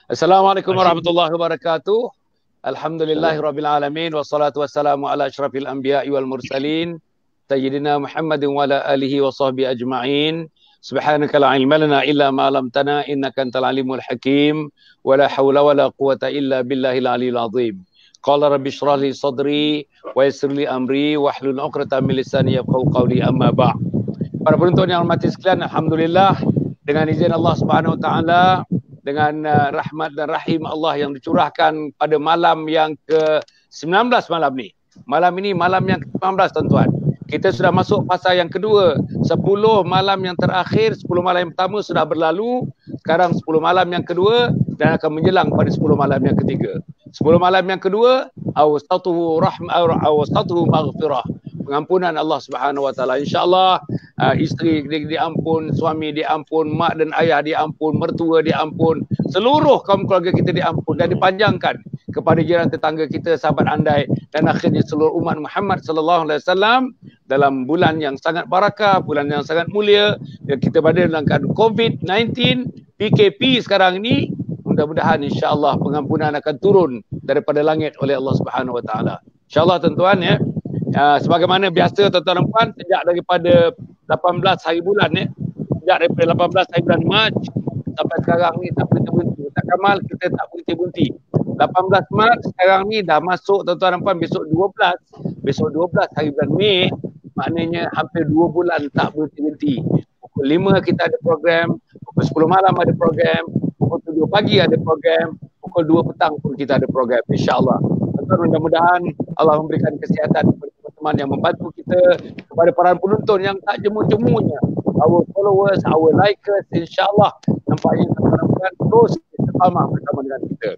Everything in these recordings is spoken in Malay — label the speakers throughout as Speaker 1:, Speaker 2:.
Speaker 1: Assalamualaikum warahmatullahi wabarakatuh. Alhamdulillahirabbil alamin wassalatu wassalamu ala asyrafil anbiya'i wal mursalin sayyidina Muhammadin wa ala alihi wa sahbihi ajma'in. Subhanaka la ilma lana illa ma 'allamtana innaka antal alimul hakim wa la haula wa la quwwata illa billahil aliyil azim. Qala rabbi shrah li sadri wa yassir li amri wahlul 'uqdatam min lisani yafqahu qawli, amma ba'd. Para penonton yang hormati sekalian, alhamdulillah dengan izin Allah Subhanahu wa taala, dengan rahmat dan rahim Allah yang dicurahkan pada malam yang ke-19 malam ni. Malam ini malam yang ke-19 tuan-tuan. Kita sudah masuk fasa yang kedua. 10 malam yang terakhir, 10 malam yang pertama sudah berlalu. Sekarang 10 malam yang kedua dan akan menjelang pada 10 malam yang ketiga. 10 malam yang kedua, awsatuhu rahmah awsatuhu maghfirah. Pengampunan Allah Subhanahu wa taala. Insya-Allah isteri diampun, suami diampun, mak dan ayah diampun, mertua diampun, seluruh kaum keluarga kita diampun dan dipanjangkan kepada jiran tetangga kita, sahabat andai dan akhirnya seluruh umat Muhammad sallallahu alaihi wasallam dalam bulan yang sangat barakah, bulan yang sangat mulia yang kita berada dalam keadaan COVID-19, PKP sekarang ini. Mudah-mudahan insya-Allah pengampunan akan turun daripada langit oleh Allah Subhanahu wa taala. Insya-Allah tuan-tuan ya. Sebagaimana biasa tuan-tuan dan puan, sejak daripada 18 hari bulan ya, sejak daripada 18 hari bulan Mac sampai sekarang ni tak berhenti-berhenti. Ustaz Kamal, kita tak berhenti-berhenti. 18 Mac sekarang ni dah masuk tuan-tuan dan puan, besok 12 hari bulan Mei, maknanya hampir 2 bulan tak berhenti-berhenti. Pukul 5 kita ada program, pukul 10 malam ada program, pukul 7 pagi ada program, pukul 2 petang pun kita ada program, insya-Allah. Mudah-mudahan Allah memberikan kesihatan kepada teman-teman yang membantu kita, kepada para penonton yang tak jemu-jemunya, our followers, our likers, insya-Allah nampaknya teman-teman terus bersama dengan kita.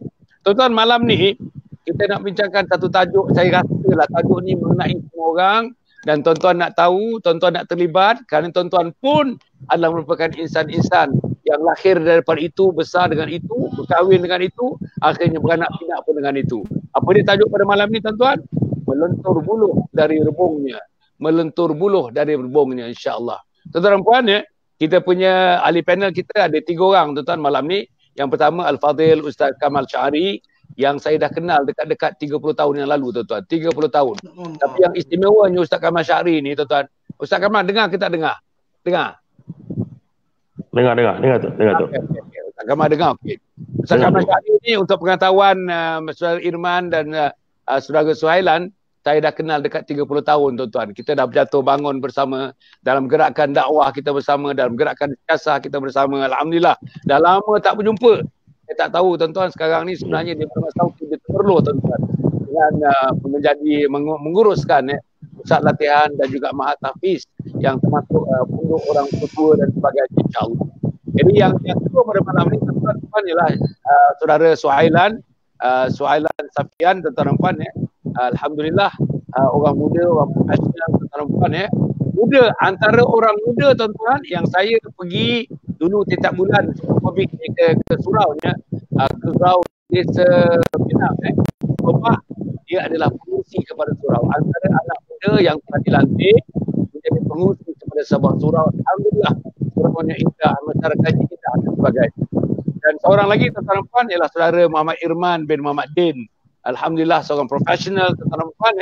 Speaker 1: Tuan-tuan, malam ni kita nak bincangkan satu tajuk. Saya rasalah tajuk ni mengenai semua orang dan tuan-tuan nak tahu, tuan-tuan nak terlibat kerana tuan-tuan pun adalah merupakan insan-insan yang lahir daripada itu, besar dengan itu, berkahwin dengan itu, akhirnya beranak pinak pun dengan itu. Apa dia tajuk pada malam ni tuan-tuan? Melentur buluh dari rebungnya. Melentur buluh dari rebungnya, insya-Allah. Tuan-tuan dan puan ya, kita punya ahli panel kita ada 3 orang tuan-tuan malam ni. Yang pertama Al-Fadhil Ustaz Kamal Syahri yang saya dah kenal dekat-dekat 30 tahun yang lalu tuan-tuan. 30 tahun. Tapi yang istimewanya Ustaz Kamal Syahri ni tuan-tuan. Ustaz Kamal dengar kita dengar? Dengar? Dengar tu. Okay. Ustaz Kamal dengar, okey. Ustaz Kamal Syahri ni untuk pengetahuan Saudara Irman dan Saudara Suhailan, saya dah kenal dekat 30 tahun tuan-tuan. Kita dah berjatuh bangun bersama dalam gerakan dakwah kita bersama, dalam gerakan siasah kita bersama. Alhamdulillah. Dah lama tak berjumpa. Saya tak tahu tuan-tuan sekarang ni sebenarnya dia bermasalah dia perlu tuan-tuan dengan menjadi menguruskan pusat latihan dan juga Mahat Hafiz yang termasuk pondok orang tua dan sebagainya, insya-Allah. Jadi yang kedua pada malam ni tuan-tuan ialah Saudara Suhailan Safian, tuan-tuan dan puan ya. Alhamdulillah orang muda, orang profesional tuan-tuan dan puan ya. Muda, antara orang muda tuan-tuan yang saya pergi dulu setiap bulan COVID ni ke surau ya, ke surau desa Pinang Bapak, dia adalah pengurusi kepada surau. Antara anak muda yang telah dilantik menjadi pengurusi kepada sebuah surau. Alhamdulillah, suraunya indah, masyarakatnya indah dan sebagainya. Dan seorang lagi tuan-tuan dan puan ialah Saudara Muhammad Irman bin Muhammad Din. Alhamdulillah seorang profesional tuan-tuan dan puan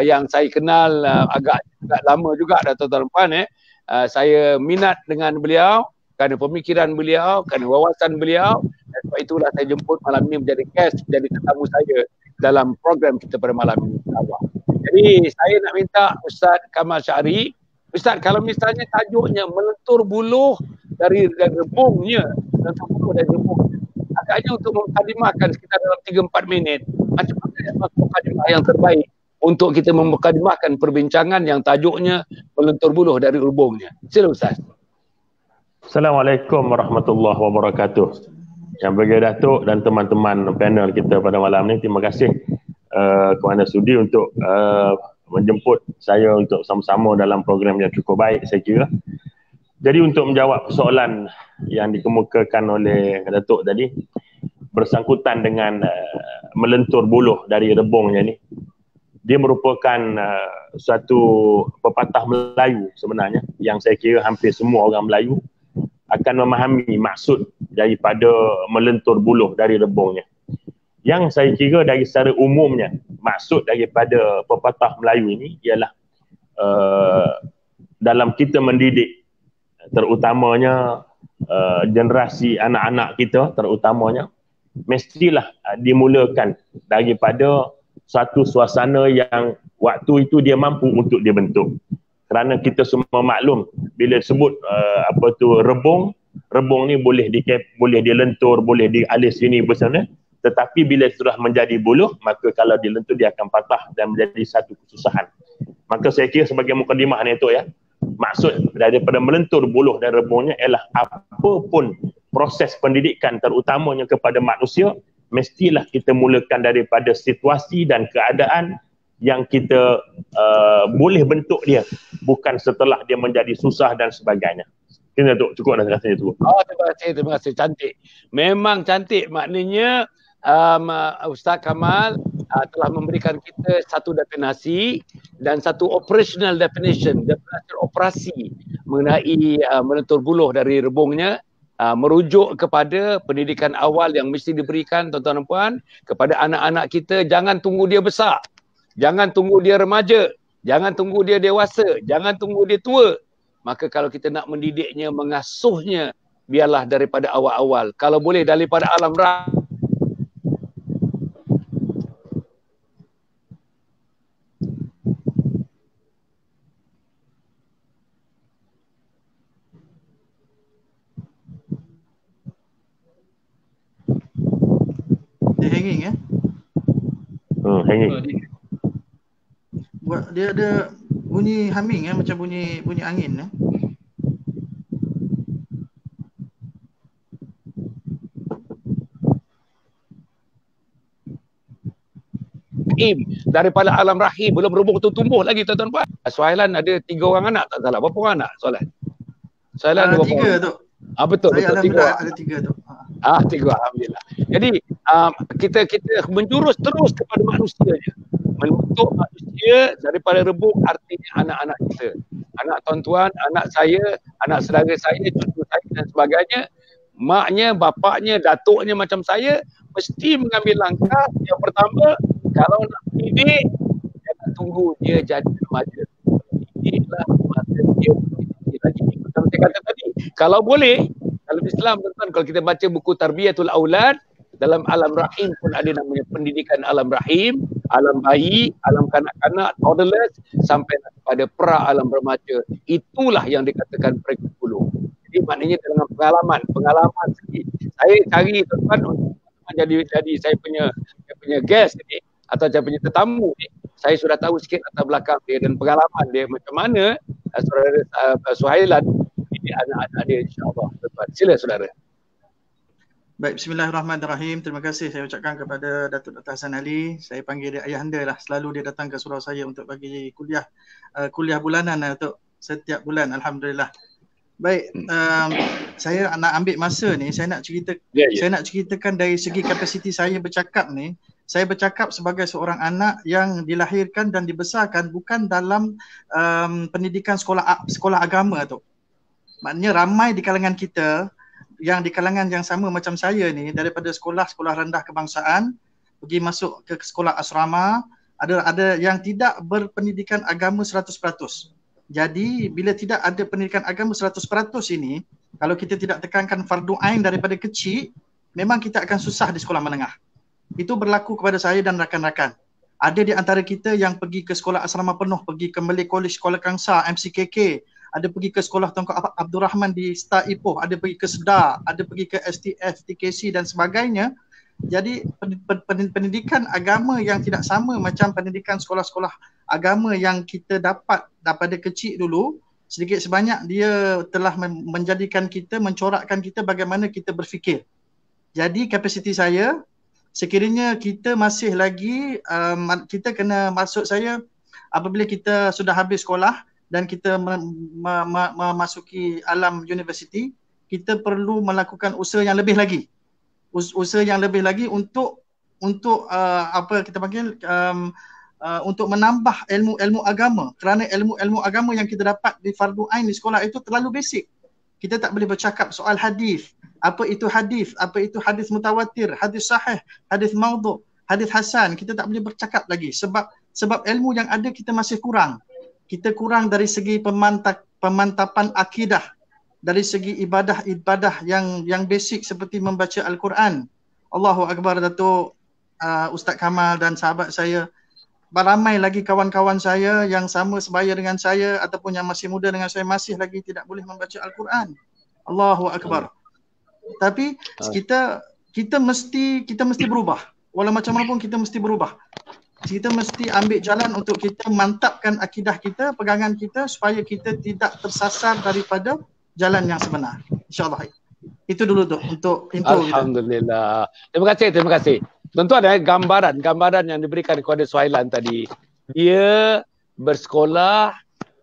Speaker 1: yang saya kenal agak lama juga dah tuan-tuan dan puan saya minat dengan beliau kerana pemikiran beliau, kerana wawasan beliau, dan sebab itulah saya jemput malam ini menjadi guest, menjadi tetamu saya dalam program kita pada malam ini. Jadi saya nak minta Ustaz Kamal Syahri, Ustaz, kalau misalnya tajuknya melentur buluh dari rebungnya, agaknya untuk mengmukadimahkan sekitar dalam 3-4 minit, macam mana mukadimah yang terbaik untuk kita memukadimahkan perbincangan yang tajuknya melentur buluh dari rebungnya. Sila Ustaz.
Speaker 2: Assalamualaikum warahmatullahi wabarakatuh. Yang bagi Datuk dan teman-teman panel kita pada malam ni, terima kasih kepada sudi untuk menjemput saya untuk sama-sama dalam program yang cukup baik saya kira. Jadi untuk menjawab soalan yang dikemukakan oleh Datuk tadi bersangkutan dengan melentur buluh dari rebungnya ni, dia merupakan suatu pepatah Melayu sebenarnya yang saya kira hampir semua orang Melayu akan memahami maksud daripada melentur buluh dari rebungnya. Yang saya kira dari secara umumnya, maksud daripada pepatah Melayu ini ialah dalam kita mendidik, terutamanya generasi anak-anak kita, terutamanya mestilah dimulakan daripada satu suasana yang waktu itu dia mampu untuk dibentuk. Kerana kita semua maklum, bila sebut rebung ni boleh dilentur, boleh dialis sini bersama. Tetapi bila sudah menjadi buluh, maka kalau dilentur dia akan patah dan menjadi satu kesusahan. Maka saya kira sebagai mukadimah ni tu ya, maksud daripada melentur buluh dan rebungnya ialah apapun proses pendidikan terutamanya kepada manusia, mestilah kita mulakan daripada situasi dan keadaan yang kita boleh bentuk dia, bukan setelah dia menjadi susah dan sebagainya. Kena tu, cukup dah rasanya tu.
Speaker 1: Oh, terima kasih, cantik. Memang cantik, maknanya Ustaz Kamal telah memberikan kita satu definisi dan satu operational definition, definisi operasi mengenai melentur buluh dari rebungnya, merujuk kepada pendidikan awal yang mesti diberikan tuan-tuan dan puan kepada anak-anak kita. Jangan tunggu dia besar, jangan tunggu dia remaja, jangan tunggu dia dewasa, jangan tunggu dia tua. Maka kalau kita nak mendidiknya, mengasuhnya, biarlah daripada awal-awal. Kalau boleh daripada alam rahim.
Speaker 3: Dia hanging ya?
Speaker 2: Hanging.
Speaker 3: Buat dia ada bunyi humming ya, macam bunyi angin ya.
Speaker 1: Daripada alam rahim, belum rebung tu tumbuh lagi tuan-tuan puan. Suhailan ada 3 orang anak, tak salah. Berapa orang anak Suhailan? Suhailan ada berapa
Speaker 3: 3
Speaker 1: orang?
Speaker 3: tu.
Speaker 1: Betul,
Speaker 3: Saya
Speaker 1: betul. 3
Speaker 3: ada 3 tu.
Speaker 1: 3, alhamdulillah. Jadi kita menjurus terus kepada manusianya. Membentuk manusia daripada rebung, artinya anak-anak kita. Anak tuan-tuan, anak saya, anak saudara saya, cucu saya dan sebagainya. Maknya, bapaknya, datuknya macam saya mesti mengambil langkah. Yang pertama, kalau nak didik, jangan tunggu dia jadi remaja. Didiklah masa dia lagi. Macam saya kata tadi, kalau boleh, dalam Islam tuan-tuan, kalau kita baca buku Tarbiyatul Aulad, dalam alam rahim pun ada namanya pendidikan alam rahim, alam bayi, alam kanak-kanak, toddlers, sampai pada pra alam remaja. Itulah yang dikatakan peringkat 10. Jadi maknanya dengan pengalaman sikit. Saya cari tuan-tuan untuk jadi saya punya guest ni, atau saya punya tetamu ni, saya sudah tahu sikit latar belakang dia dan pengalaman dia macam mana saudara Suhailan didik anak-anak dia, insya-Allah. Sila saudara.
Speaker 3: Baik, bismillahirrahmanirrahim. Terima kasih saya ucapkan kepada Datuk Dr. Hassan Ali. Saya panggil dia ayahanda lah. Selalu dia datang ke surau saya untuk bagi kuliah bulanan untuk setiap bulan, alhamdulillah. Baik, saya nak ambil masa ni, saya nak ceritakan dari segi kapasiti saya bercakap ni. Saya bercakap sebagai seorang anak yang dilahirkan dan dibesarkan bukan dalam pendidikan sekolah agama tu. Maknanya ramai di kalangan kita yang di kalangan yang sama macam saya ni, daripada sekolah rendah kebangsaan pergi masuk ke sekolah asrama, ada yang tidak berpendidikan agama 100%. Jadi bila tidak ada pendidikan agama 100% ini, kalau kita tidak tekankan fardu ain daripada kecil, memang kita akan susah di sekolah menengah. Itu berlaku kepada saya dan rakan-rakan. Ada di antara kita yang pergi ke sekolah asrama penuh, pergi ke Malay College Kuala Kangsar, MCKK, ada pergi ke sekolah Tunku Abdul Rahman di Star Ipoh, ada pergi ke Sedar, ada pergi ke STF, TKC dan sebagainya. Jadi pendidikan agama yang tidak sama macam pendidikan sekolah-sekolah agama yang kita dapat daripada kecil dulu, sedikit sebanyak dia telah menjadikan kita, mencorakkan kita bagaimana kita berfikir. Jadi kapasiti saya, sekiranya kita masih lagi, kita kena, maksud saya, apabila kita sudah habis sekolah dan kita memasuki alam universiti, kita perlu melakukan usaha yang lebih lagi. Usaha yang lebih lagi untuk apa kita panggil, untuk menambah ilmu-ilmu agama. Kerana ilmu-ilmu agama yang kita dapat di fardu ain di sekolah itu terlalu basic. Kita tak boleh bercakap soal hadis, apa itu hadis, apa itu hadis mutawatir, hadis sahih, hadis maudhu', hadis hasan. Kita tak boleh bercakap lagi sebab ilmu yang ada kita masih kurang. Kita kurang dari segi pemantapan akidah, dari segi ibadah yang basic seperti membaca Al-Quran. Allahu Akbar, Datuk Ustaz Kamal dan sahabat saya. Ramai lagi kawan-kawan saya yang sama sebaya dengan saya ataupun yang masih muda dengan saya masih lagi tidak boleh membaca Al-Quran. Allahu Akbar. Tapi kita mesti berubah. Walau macam mana pun kita mesti berubah. Kita mesti ambil jalan untuk kita mantapkan akidah kita, pegangan kita supaya kita tidak tersasar daripada jalan yang sebenar. InsyaAllah. Itu dulu untuk intro.
Speaker 1: Alhamdulillah. Kita. Terima kasih. Tentu ada gambaran yang diberikan kepada Suhailan tadi. Dia bersekolah,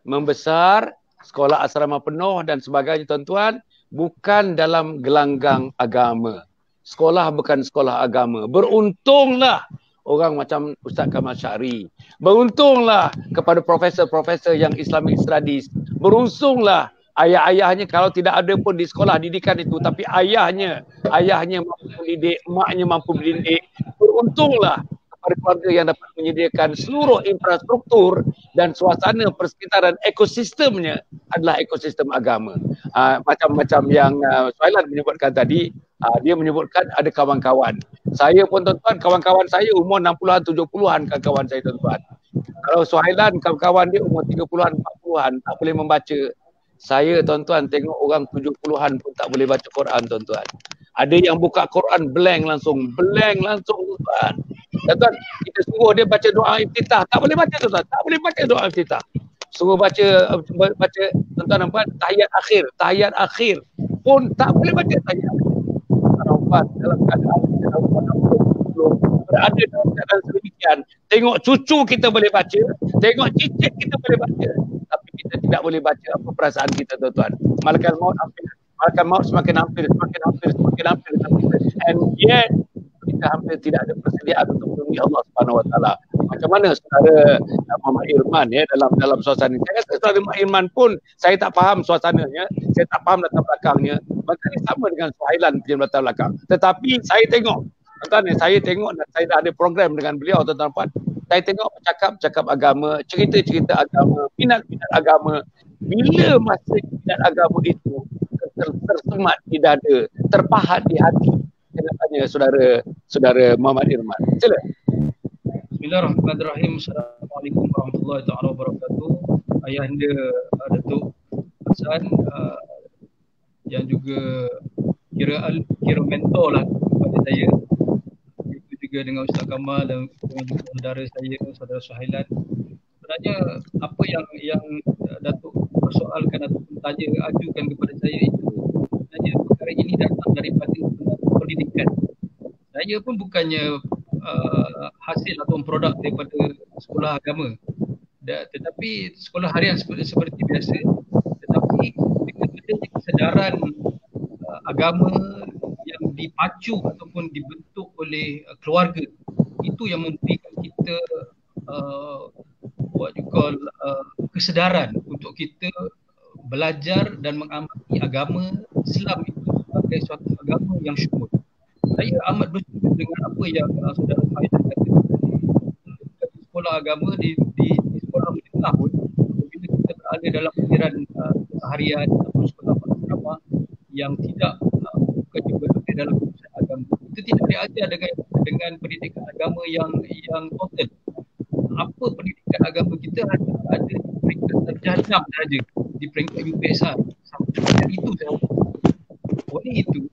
Speaker 1: membesar, sekolah asrama penuh dan sebagainya, tuan-tuan, bukan dalam gelanggang agama. Sekolah bukan sekolah agama. Beruntunglah orang macam Ustaz Kamal Syahri. Beruntunglah kepada profesor-profesor yang Islamic Studies. Beruntunglah ayah-ayahnya, kalau tidak ada pun di sekolah didikan itu, tapi ayahnya mampu mendidik, maknya mampu mendidik. Beruntunglah kepada keluarga yang dapat menyediakan seluruh infrastruktur dan suasana persekitaran ekosistemnya adalah ekosistem agama. Macam-macam yang Suhailan menyebutkan tadi, dia menyebutkan ada kawan-kawan. Saya pun, tuan-tuan, kawan-kawan saya umur 60-an, 70-an kawan-kawan saya, tuan-tuan. Kalau Suhailan, kawan-kawan dia umur 30-an, 40-an, tak boleh membaca. Saya, tuan-tuan, tengok orang 70-an pun tak boleh baca Quran, tuan-tuan. Ada yang buka Quran blank langsung, tuan-tuan. Tuan-tuan, kita suruh dia baca doa iftitah, tak boleh baca, tuan-tuan. Tak boleh baca doa iftitah. Suruh baca tuan-tuan, nampak tahiyat akhir pun tak boleh baca tahiyat akhir. Dalam keadaan berada dalam keadaan sedemikian, tengok cucu kita boleh baca, tengok cicit kita boleh baca, tapi kita tidak boleh baca apa perasaan kita, tuan-tuan. Malaikat maut semakin hampir, and yet kita hampir tidak ada persediaan untuk menemui Allah Subhanahu Wa Taala. Macam mana saudara Muhammad Irman dalam suasana ini? Saya kata saudara Muhammad Irman pun saya tak faham suasananya, saya tak faham latar belakangnya. Maknanya sama dengan Suhailan punya latar belakang. Tetapi saya tengok, tuan-tuan, saya tengok dan saya dah ada program dengan beliau, tuan-tuan. Saya tengok cakap agama, cerita-cerita agama, minat-minat agama. Bila masa minat agama itu tersemat di dada, terpahat di hati. Saya nak tanya saudara Muhammad Irman. Sila.
Speaker 4: Bismillahirrahmanirrahim. Assalamualaikum warahmatullahi wabarakatuh. Ayahanda Datuk Hasan yang juga kira mentor lah kepada saya. Itu juga dengan Ustaz Kamal dan juga saudara saya, saudara Suhailan. Sebenarnya apa yang Datuk persoalkan atau ajukan kepada saya itu sebenarnya perkara ini datang daripada pendidikan. Saya pun bukannya hasil atau produk daripada sekolah agama, tetapi sekolah harian seperti biasa, tetapi dengan adanya kesedaran agama yang dipacu ataupun dibentuk oleh keluarga, itu yang memberikan kita kesedaran untuk kita belajar dan mengamati agama Islam itu sebagai suatu agama yang syumul. Saya amat bersetuju dengan apa yang saudara Suhailan kata. Di sekolah agama, di sekolah menengah pun, bila kita berada dalam aliran harian atau sekolah asrama yang tidak bukan juga dalam urusan agama, kita tidak diajar dengan pendidikan agama yang total. Apa pendidikan agama kita hanya ada di peringkat darjah 6 sahaja, di peringkat UPSR. Dan itu sahaja. Oleh itu,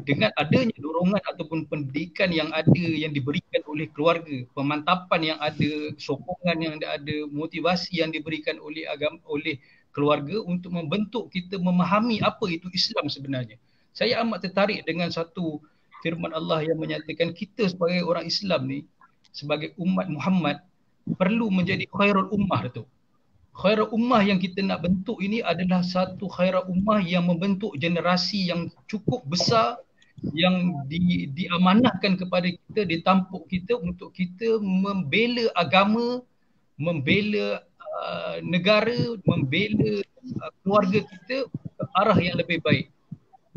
Speaker 4: dengan adanya dorongan ataupun pendidikan yang ada, yang diberikan oleh keluarga, pemantapan yang ada, sokongan yang ada, motivasi yang diberikan oleh agama, oleh keluarga untuk membentuk kita memahami apa itu Islam sebenarnya. Saya amat tertarik dengan satu firman Allah yang menyatakan kita sebagai orang Islam ni, sebagai umat Muhammad, perlu menjadi khairul ummah tu. Khairul ummah yang kita nak bentuk ini adalah satu khairul ummah yang membentuk generasi yang cukup besar, yang diamanahkan kepada kita, ditampuk kita untuk kita membela agama, membela negara, membela keluarga kita ke arah yang lebih baik.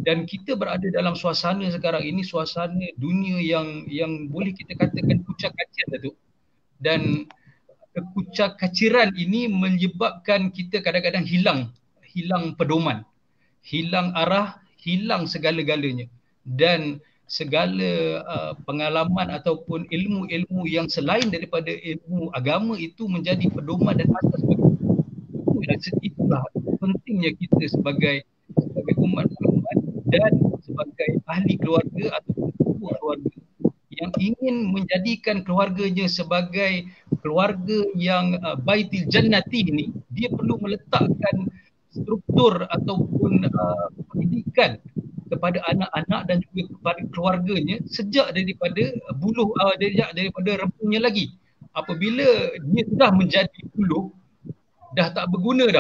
Speaker 4: Dan kita berada dalam suasana sekarang ini, suasana dunia yang boleh kita katakan kucak-kacir, Datuk. Dan kekucak-kaciran ini menyebabkan kita kadang-kadang hilang pedoman, hilang arah, hilang segala-galanya. Dan segala pengalaman ataupun ilmu-ilmu yang selain daripada ilmu agama itu menjadi pedoman dan asas bagi kita. Itulah pentingnya kita sebagai umat Muhammad dan sebagai ahli keluarga ataupun keluarga yang ingin menjadikan keluarganya sebagai keluarga yang baitil jannati ini, dia perlu meletakkan struktur ataupun pendidikan kepada anak-anak dan juga kepada keluarganya sejak daripada daripada rempungnya lagi. Apabila dia sudah menjadi buluh, dah tak berguna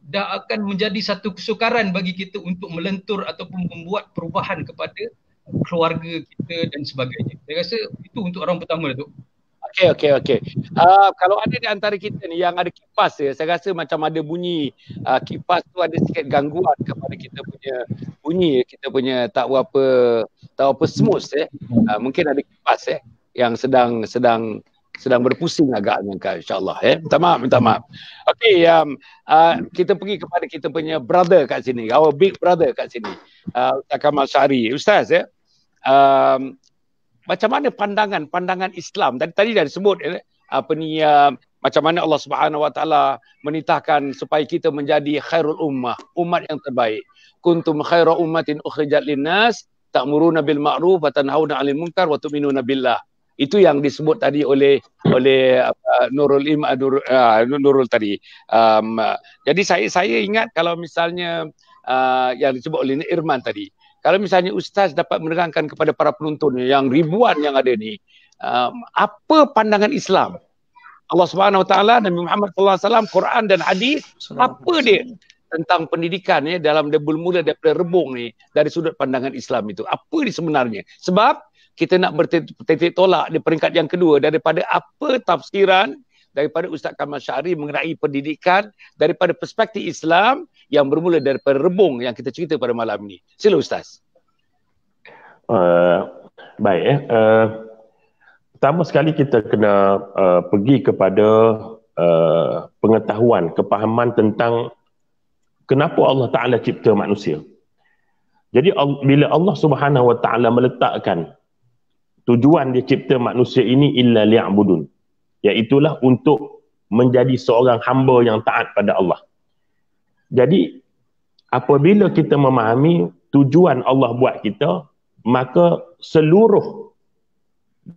Speaker 4: dah akan menjadi satu kesukaran bagi kita untuk melentur ataupun membuat perubahan kepada keluarga kita dan sebagainya. Saya rasa itu untuk orang pertama, Datuk.
Speaker 1: Okey. Kalau ada di antara kita ni yang ada kipas saya rasa macam ada bunyi kipas tu ada sikit gangguan kepada kita punya bunyi, kita punya tak apa smooth mungkin ada kipas yang sedang berpusing agaknya insya-Allah minta maaf. Okey, kita pergi kepada kita punya brother kat sini, our big brother kat sini, Ustaz Kamal Syahri. Ustaz macam mana pandangan Islam tadi dah disebut macam mana Allah Subhanahu Wa Taala menitahkan supaya kita menjadi khairul umat yang terbaik. Kuntum khaira ummatin ukhrijat linnas ta'muruna bil ma'ruf wa tanhauna 'anil munkar wa tu'minuna billah. Itu yang disebut tadi oleh Nurul tadi. Jadi saya ingat kalau misalnya yang disebut oleh Irman tadi, kalau misalnya Ustaz dapat menerangkan kepada para penonton yang ribuan yang ada ni, apa pandangan Islam? Allah Subhanahu Wa Taala, Nabi Muhammad sallallahu alaihi wasallam, Quran dan hadis, apa dia tentang pendidikan dalam bermula daripada rebung ni dari sudut pandangan Islam itu? Apa dia sebenarnya? Sebab kita nak bertitik tolak di peringkat yang kedua daripada apa tafsiran daripada Ustaz Kamal Syahri mengenai pendidikan daripada perspektif Islam yang bermula daripada rebung yang kita cerita pada malam ini. Sila Ustaz.
Speaker 2: Baik. Pertama sekali kita kena pergi kepada pengetahuan, kepahaman tentang kenapa Allah Ta'ala cipta manusia. Jadi bila Allah Subhanahu Wa Ta'ala meletakkan tujuan dia cipta manusia ini illa liya'budun, iaitulah untuk menjadi seorang hamba yang taat pada Allah. Jadi apabila kita memahami tujuan Allah buat kita, maka seluruh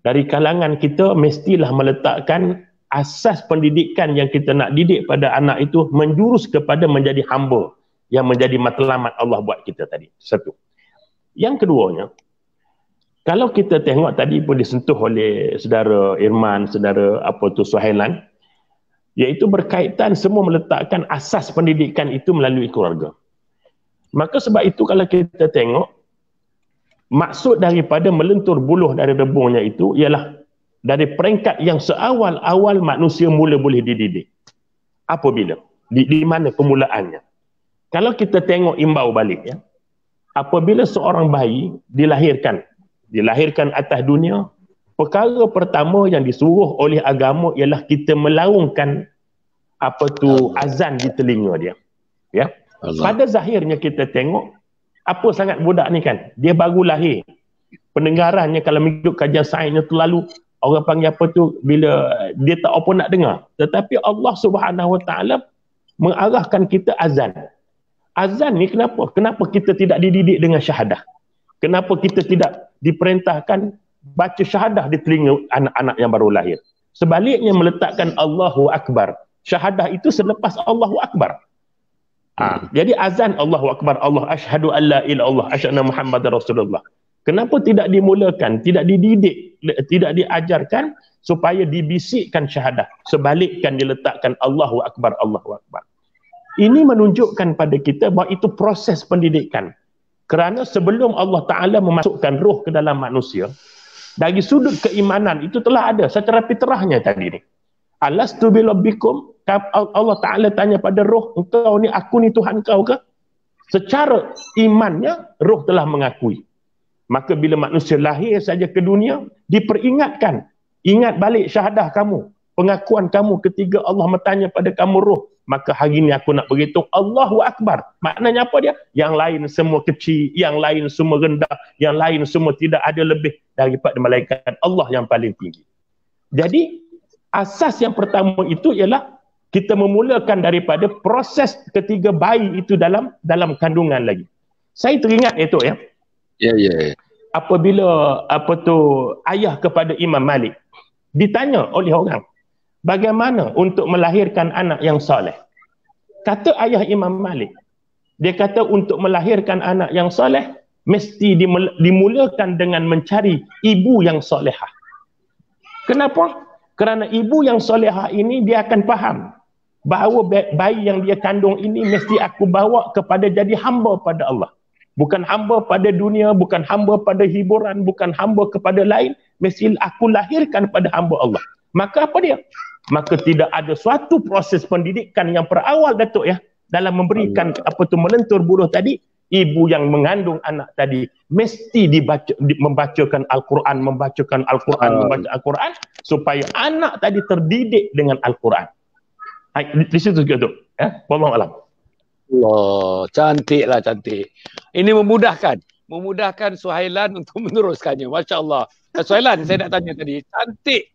Speaker 2: dari kalangan kita mestilah meletakkan asas pendidikan yang kita nak didik pada anak itu menjurus kepada menjadi hamba yang menjadi matlamat Allah buat kita tadi. Satu. Yang keduanya, kalau kita tengok tadi pun disentuh oleh saudara Irman, saudara Suhailan, iaitu berkaitan semua meletakkan asas pendidikan itu melalui keluarga. Maka sebab itu kalau kita tengok, maksud daripada melentur buluh dari rebungnya itu ialah dari peringkat yang seawal-awal manusia mula boleh dididik. Apabila? Di mana permulaannya? Kalau kita tengok imbau balik, apabila seorang bayi dilahirkan atas dunia, perkara pertama yang disuruh oleh agama ialah kita melaungkan azan di telinga dia. Ya. Pada zahirnya kita tengok apa sangat budak ni kan, dia baru lahir. Pendengarannya kalau mengikut kajian sainsnya terlalu orang panggil bila dia tak apa nak dengar. Tetapi Allah Subhanahu Wa Taala mengarahkan kita azan. Azan ni kenapa? Kenapa kita tidak dididik dengan syahadah? Kenapa kita tidak diperintahkan baca syahadah di telinga anak-anak yang baru lahir? Sebaliknya meletakkan Allahu Akbar. Syahadah itu selepas Allahu Akbar. Jadi azan Allahu Akbar, Allah asyhadu an la ilaha illallah, asyhadu anna Muhammadar Rasulullah. Kenapa tidak dimulakan, tidak dididik, tidak diajarkan supaya dibisikkan syahadah? Sebaliknya diletakkan Allahu Akbar, Allahu Akbar. Ini menunjukkan pada kita bahawa itu proses pendidikan. Kerana sebelum Allah Ta'ala memasukkan roh ke dalam manusia, dari sudut keimanan itu telah ada secara fitrahnya tadi ni. Alastu bi rabbikum, Allah Ta'ala tanya pada roh, engkau ni, aku ni Tuhan kau ke? secara imannya roh telah mengakui. Maka bila manusia lahir saja ke dunia, diperingatkan, ingat balik syahadah kamu, pengakuan kamu ketika Allah bertanya pada kamu roh. Maka hari ni aku nak berhitung Allahu Akbar. Maknanya apa dia? Yang lain semua kecil, yang lain semua rendah, yang lain semua tidak ada lebih daripada malaikat Allah yang paling tinggi. Jadi asas yang pertama itu ialah kita memulakan daripada proses ketiga bayi itu dalam kandungan lagi. Saya teringat itu ya.
Speaker 1: Ya.
Speaker 2: Apabila ayah kepada Imam Malik ditanya oleh orang, bagaimana untuk melahirkan anak yang soleh? Kata ayah Imam Malik, dia kata untuk melahirkan anak yang soleh, mesti dimulakan dengan mencari ibu yang solehah. Kenapa? Kerana ibu yang solehah ini dia akan faham bahawa bayi yang dia kandung ini mesti aku bawa kepada jadi hamba pada Allah. Bukan hamba pada dunia, bukan hamba pada hiburan, bukan hamba kepada lain, mesti aku lahirkan pada hamba Allah. Maka apa dia? Maka tidak ada suatu proses pendidikan yang berawal Datuk ya, dalam memberikan melentur buruh tadi. Ibu yang mengandung anak tadi mesti membacakan Al-Quran, membaca Al-Quran supaya anak tadi terdidik dengan Al-Quran. Di situ juga tu, ya. Wallahu alam.
Speaker 1: Allah, cantik. Ini memudahkan Suhailan untuk meneruskannya. Masya-Allah. Suhailan, saya nak tanya tadi, cantik.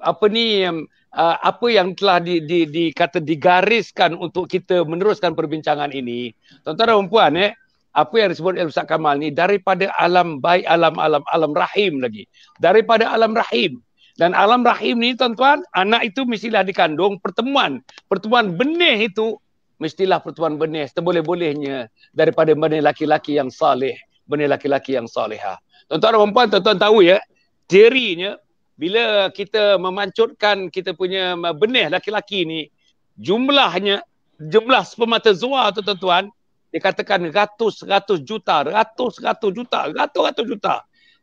Speaker 1: Apa yang telah dikata digariskan untuk kita meneruskan perbincangan ini. Tuan-tuan dan puan, apa yang disebut oleh Ustaz Kamal ni daripada alam baik, alam rahim lagi. Daripada alam rahim. Dan alam rahim ni tuan-tuan, anak itu mestilah dikandung, pertemuan benih itu mestilah pertemuan benih seboleh-bolehnya daripada benih laki-laki yang saleh, benih laki-laki yang salehah. Tuan-tuan dan puan, tuan-tuan tahu ya, teorinya bila kita memancutkan kita punya benih laki-laki ni, jumlah spermatozoa tu tuan-tuan, dikatakan ratus juta.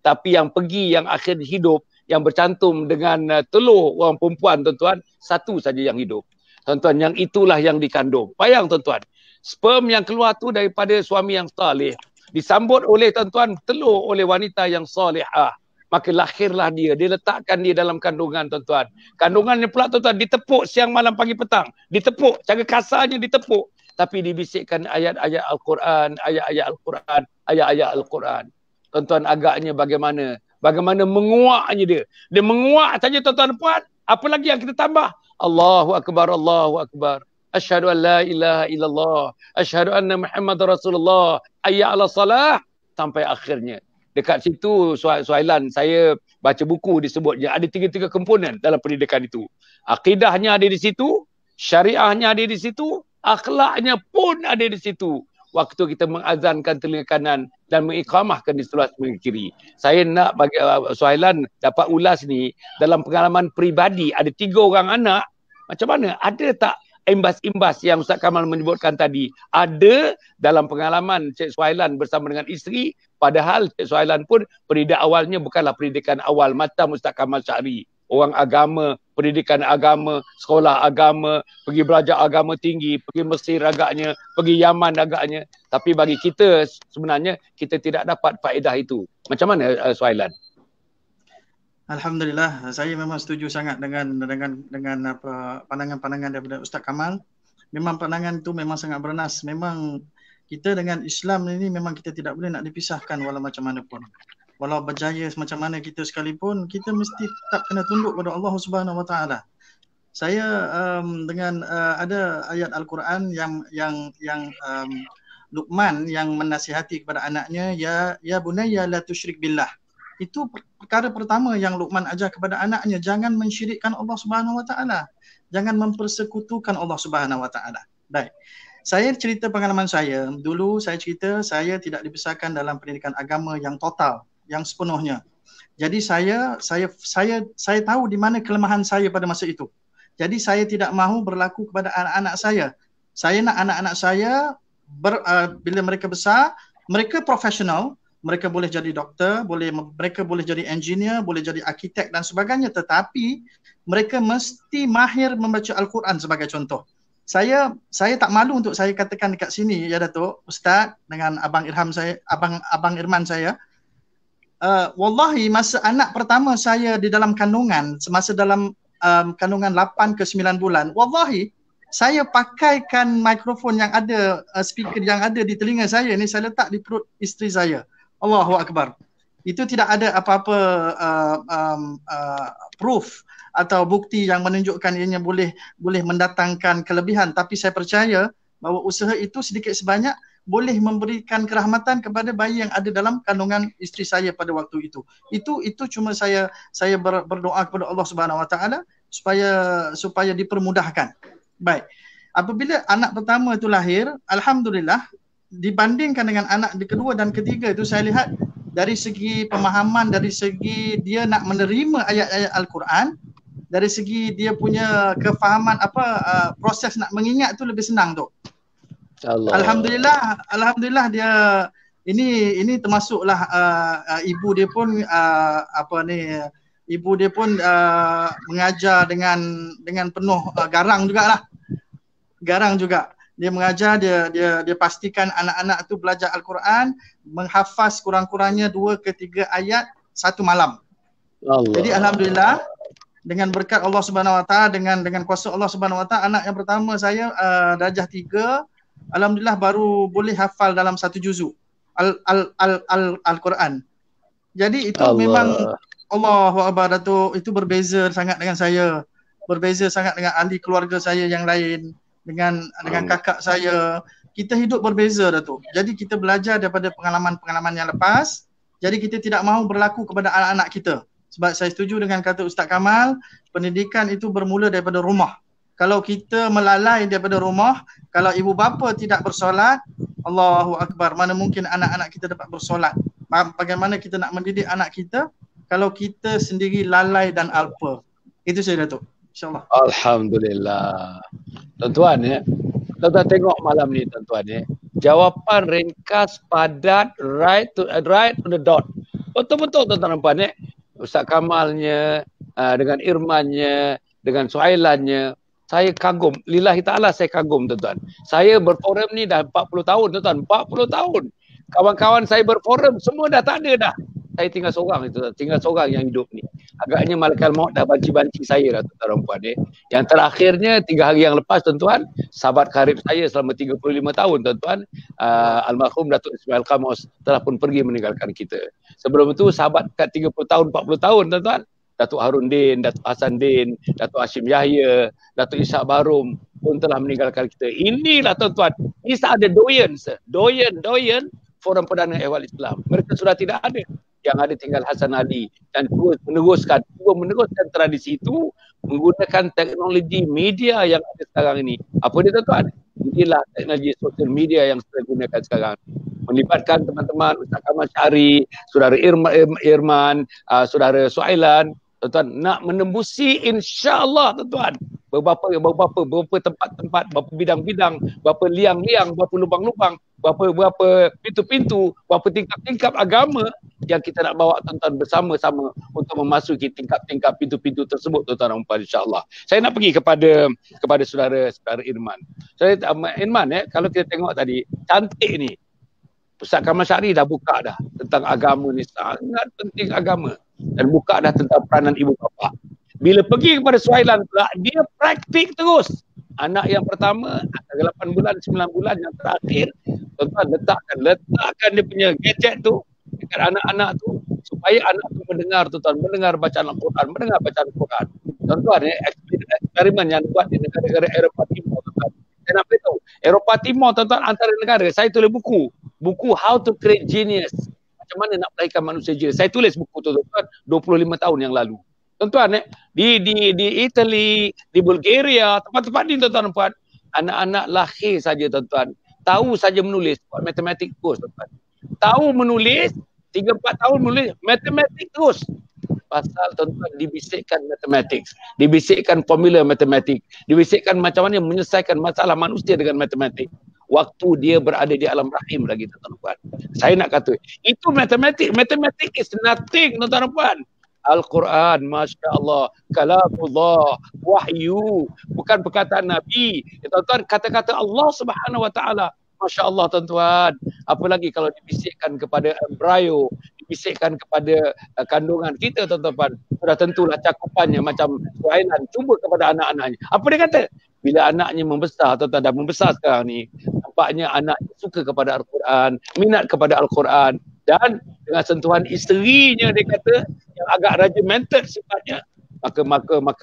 Speaker 1: Tapi yang akhir hidup, yang bercantum dengan telur orang perempuan tuan-tuan, satu saja yang hidup. Tuan-tuan, yang itulah yang dikandung. Bayang tuan-tuan, sperm yang keluar tu daripada suami yang saleh, disambut oleh tuan-tuan telur oleh wanita yang salehah. Maka lahirlah dia letakkan dia dalam kandungan tuan-tuan. Kandungannya pula tuan-tuan ditepuk siang malam pagi petang. Ditepuk, cara kasarnya ditepuk. Tapi dibisikkan ayat-ayat Al-Quran, ayat-ayat Al-Quran. Tuan-tuan, agaknya bagaimana menguaknya dia. Dia menguak saja tuan-tuan dan puan. Apa lagi yang kita tambah? Allahu Akbar. Asyhadu an la ilaha illallah. Asyhadu anna Muhammadar Rasulullah. Hayya 'alas salah. Sampai akhirnya. Dekat situ Suhailan, saya baca buku disebutnya ada tiga komponen dalam pendidikan itu. Akidahnya ada di situ, syariahnya ada di situ, akhlaknya pun ada di situ. Waktu kita mengazankan telinga kanan dan mengiqamahkan di sebelah kiri. Saya nak bagi Suhailan dapat ulas ni dalam pengalaman peribadi. Ada 3 orang anak. Macam mana? Ada tak imbas-imbas yang Ustaz Kamal menyebutkan tadi? Ada dalam pengalaman Cik Suhailan bersama dengan isteri. Padahal Cik Suhailan pun pendidikan awalnya bukanlah pendidikan awal macam Ustaz Kamal Syahri. Orang agama, pendidikan agama, sekolah agama, pergi belajar agama tinggi, pergi Mesir agaknya, pergi Yaman agaknya. Tapi bagi kita sebenarnya kita tidak dapat faedah itu. Macam mana Suhailan?
Speaker 3: Alhamdulillah, saya memang setuju sangat dengan pandangan-pandangan daripada Ustaz Kamal. Memang pandangan itu memang sangat bernas. Memang kita dengan Islam ini memang kita tidak boleh nak dipisahkan walau macam mana pun. Walau berjaya macam mana kita sekalipun, kita mesti tetap kena tunduk kepada Allah Subhanahu Wa Taala. Saya dengan ada ayat Al-Quran yang Luqman yang menasihati kepada anaknya, ya bunayya la tusyrik billah. Itu perkara pertama yang Luqman ajar kepada anaknya, jangan mensyirikkan Allah Subhanahu Wa Taala. Jangan mempersekutukan Allah Subhanahu Wa Taala. Baik. Saya cerita pengalaman saya. Dulu saya cerita saya tidak dibesarkan dalam pendidikan agama yang total, yang sepenuhnya. Jadi saya tahu di mana kelemahan saya pada masa itu. Jadi saya tidak mahu berlaku kepada anak-anak saya. Saya nak anak-anak saya bila mereka besar, mereka profesional, mereka boleh jadi doktor, mereka boleh jadi engineer, boleh jadi arkitek dan sebagainya, tetapi mereka mesti mahir membaca Al-Quran sebagai contoh. saya tak malu untuk saya katakan dekat sini ya Datuk, Ustaz dengan Abang Irham saya, Abang Irman saya. Wallahi masa anak pertama saya di dalam kandungan, semasa dalam kandungan 8 ke 9 bulan, wallahi saya pakaikan mikrofon yang ada, speaker yang ada di telinga saya ni, saya letak di perut isteri saya. Allahu Akbar. Itu tidak ada apa-apa proof atau bukti yang menunjukkan ianya boleh mendatangkan kelebihan, tapi saya percaya bahawa usaha itu sedikit sebanyak boleh memberikan kerahmatan kepada bayi yang ada dalam kandungan isteri saya pada waktu itu. Itu cuma saya berdoa kepada Allah Subhanahu Wa Taala supaya dipermudahkan. Baik. Apabila anak pertama itu lahir, alhamdulillah, dibandingkan dengan anak kedua dan ketiga itu, saya lihat dari segi pemahaman, dari segi dia nak menerima ayat-ayat Al-Quran, dari segi dia punya kefahaman proses nak mengingat tu lebih senang tu. Alhamdulillah dia ini termasuklah ibu dia pun ibu dia pun mengajar dengan penuh garang jugalah. Garang juga. Dia mengajar, dia pastikan anak-anak tu belajar Al-Quran, menghafaz kurang-kurangnya 2 ke 3 ayat satu malam. Jadi alhamdulillah, dengan berkat Allah Subhanahu Wa Taala, dengan kuasa Allah Subhanahu Wa Taala, anak yang pertama saya darjah 3, alhamdulillah baru boleh hafal dalam 1 juzuk Al-Quran. Jadi itu Allah. Memang Allahu Akbar, Datuk, itu berbeza sangat dengan saya. Berbeza sangat dengan ahli keluarga saya yang lain, dengan kakak saya. Kita hidup berbeza, Datuk. Jadi kita belajar daripada pengalaman-pengalaman yang lepas. Jadi kita tidak mahu berlaku kepada anak-anak kita. Sebab saya setuju dengan kata Ustaz Kamal, pendidikan itu bermula daripada rumah. Kalau kita melalai daripada rumah, kalau ibu bapa tidak bersolat, Allahu Akbar, mana mungkin anak-anak kita dapat bersolat. Bagaimana kita nak mendidik anak kita kalau kita sendiri lalai dan alpa. Itu saya, Datuk. InsyaAllah.
Speaker 1: Alhamdulillah. Tuan-tuan tuan-tuan tengok malam ni tuan-tuan jawapan ringkas, padat, right to the dot. Betul-betul tuan-tuan nampak Ustaz Kamalnya, dengan Irmannya, dengan Suhailannya, saya kagum. Lillahi ta'ala saya kagum tuan-tuan. Saya berforum ni dah 40 tahun tuan-tuan. 40 tahun. Kawan-kawan saya berforum semua dah tak ada dah. Saya tinggal seorang itu, tinggal seorang yang hidup ni. Agaknya malaikat maut dah banci-banci saya dah tuan-tuan puan Yang terakhirnya 3 hari yang lepas tuan-tuan, sahabat karib saya selama 35 tahun tuan-tuan, almarhum Datuk Ismail Khamis telah pun pergi meninggalkan kita. Sebelum itu sahabat kat 30 tahun, 40 tahun tuan-tuan, Datuk Harun Din, Datuk Hasan Din, Datuk Hashim Yahya, Datuk Ishak Barum pun telah meninggalkan kita. Inilah tuan-tuan, ini ada doyen Forum Perdana Ehwal Islam. Mereka sudah tidak ada. Yang ada tinggal Hasan Ali dan terus meneruskan tradisi itu menggunakan teknologi media yang ada sekarang ini. Apa dia tuan-tuan? Inilah teknologi sosial media yang kita gunakan sekarang. Melibatkan teman-teman Ustaz Kamal Syari, Saudara Irman, Saudara Suhailan, tuan-tuan, nak menembusi insya-Allah tuan-tuan beberapa tempat-tempat, beberapa bidang-bidang, beberapa liang-liang, beberapa lubang-lubang, beberapa pintu-pintu, beberapa tingkap-tingkap agama yang kita nak bawa tuan-tuan bersama-sama untuk memasuki tingkap-tingkap pintu-pintu tersebut tuan-tuan insya-Allah. Saya nak pergi kepada saudara Irman. Irman kalau kita tengok tadi, cantik ni. Ustaz Kamal Syari dah buka dah tentang agama ni, sangat penting agama, dan buka dah tentang peranan ibu bapa. Bila pergi kepada Suhailan pula, dia praktik terus. Anak yang pertama, 8 bulan, 9 bulan yang terakhir, tuan-tuan letakkan dia punya gadget tu dekat anak-anak tu, supaya anak tu mendengar bacaan Al-Quran, Al-Quran. Tuan-tuan, eksperimen yang buat di negara-negara Eropah Timur, tuan-tuan. Saya nak beritahu, Eropah Timur, tuan-tuan, antara negara, saya tulis buku How to Create Genius. Macam mana nak melahirkan manusia genius. Saya tulis buku tu, tuan-tuan, 25 tahun yang lalu. Tuan-tuan, di Italy, di Bulgaria, tempat-tempat ni tuan-tuan, anak-anak lahir saja tuan-tuan, tahu saja menulis, buat matematik terus tuan-tuan. Tahu menulis, 3-4 tahun menulis, matematik terus. Pasal tuan-tuan dibisikkan matematik, dibisikkan formula matematik, dibisikkan macam mana menyelesaikan masalah manusia dengan matematik. Waktu dia berada di alam rahim lagi tuan-tuan. Saya nak kata, itu matematik is nothing tuan-tuan. Al-Quran, Masya Allah, kalamullah, wahyu, bukan perkataan Nabi. Tuan-tuan, kata-kata Allah Subhanahu Wa Taala. Masya Allah tuan-tuan. Apalagi kalau dibisikkan kepada embryo, dibisikkan kepada kandungan kita tuan-tuan. Sudah tentulah cakupannya macam Suhailan. Cuba kepada anak-anaknya. Apa dia kata? Bila anaknya membesar, tuan-tuan, dah membesar sekarang ni, nampaknya anaknya suka kepada Al-Quran, minat kepada Al-Quran, dan dengan sentuhan isterinya dia kata yang agak regimented sifatnya, maka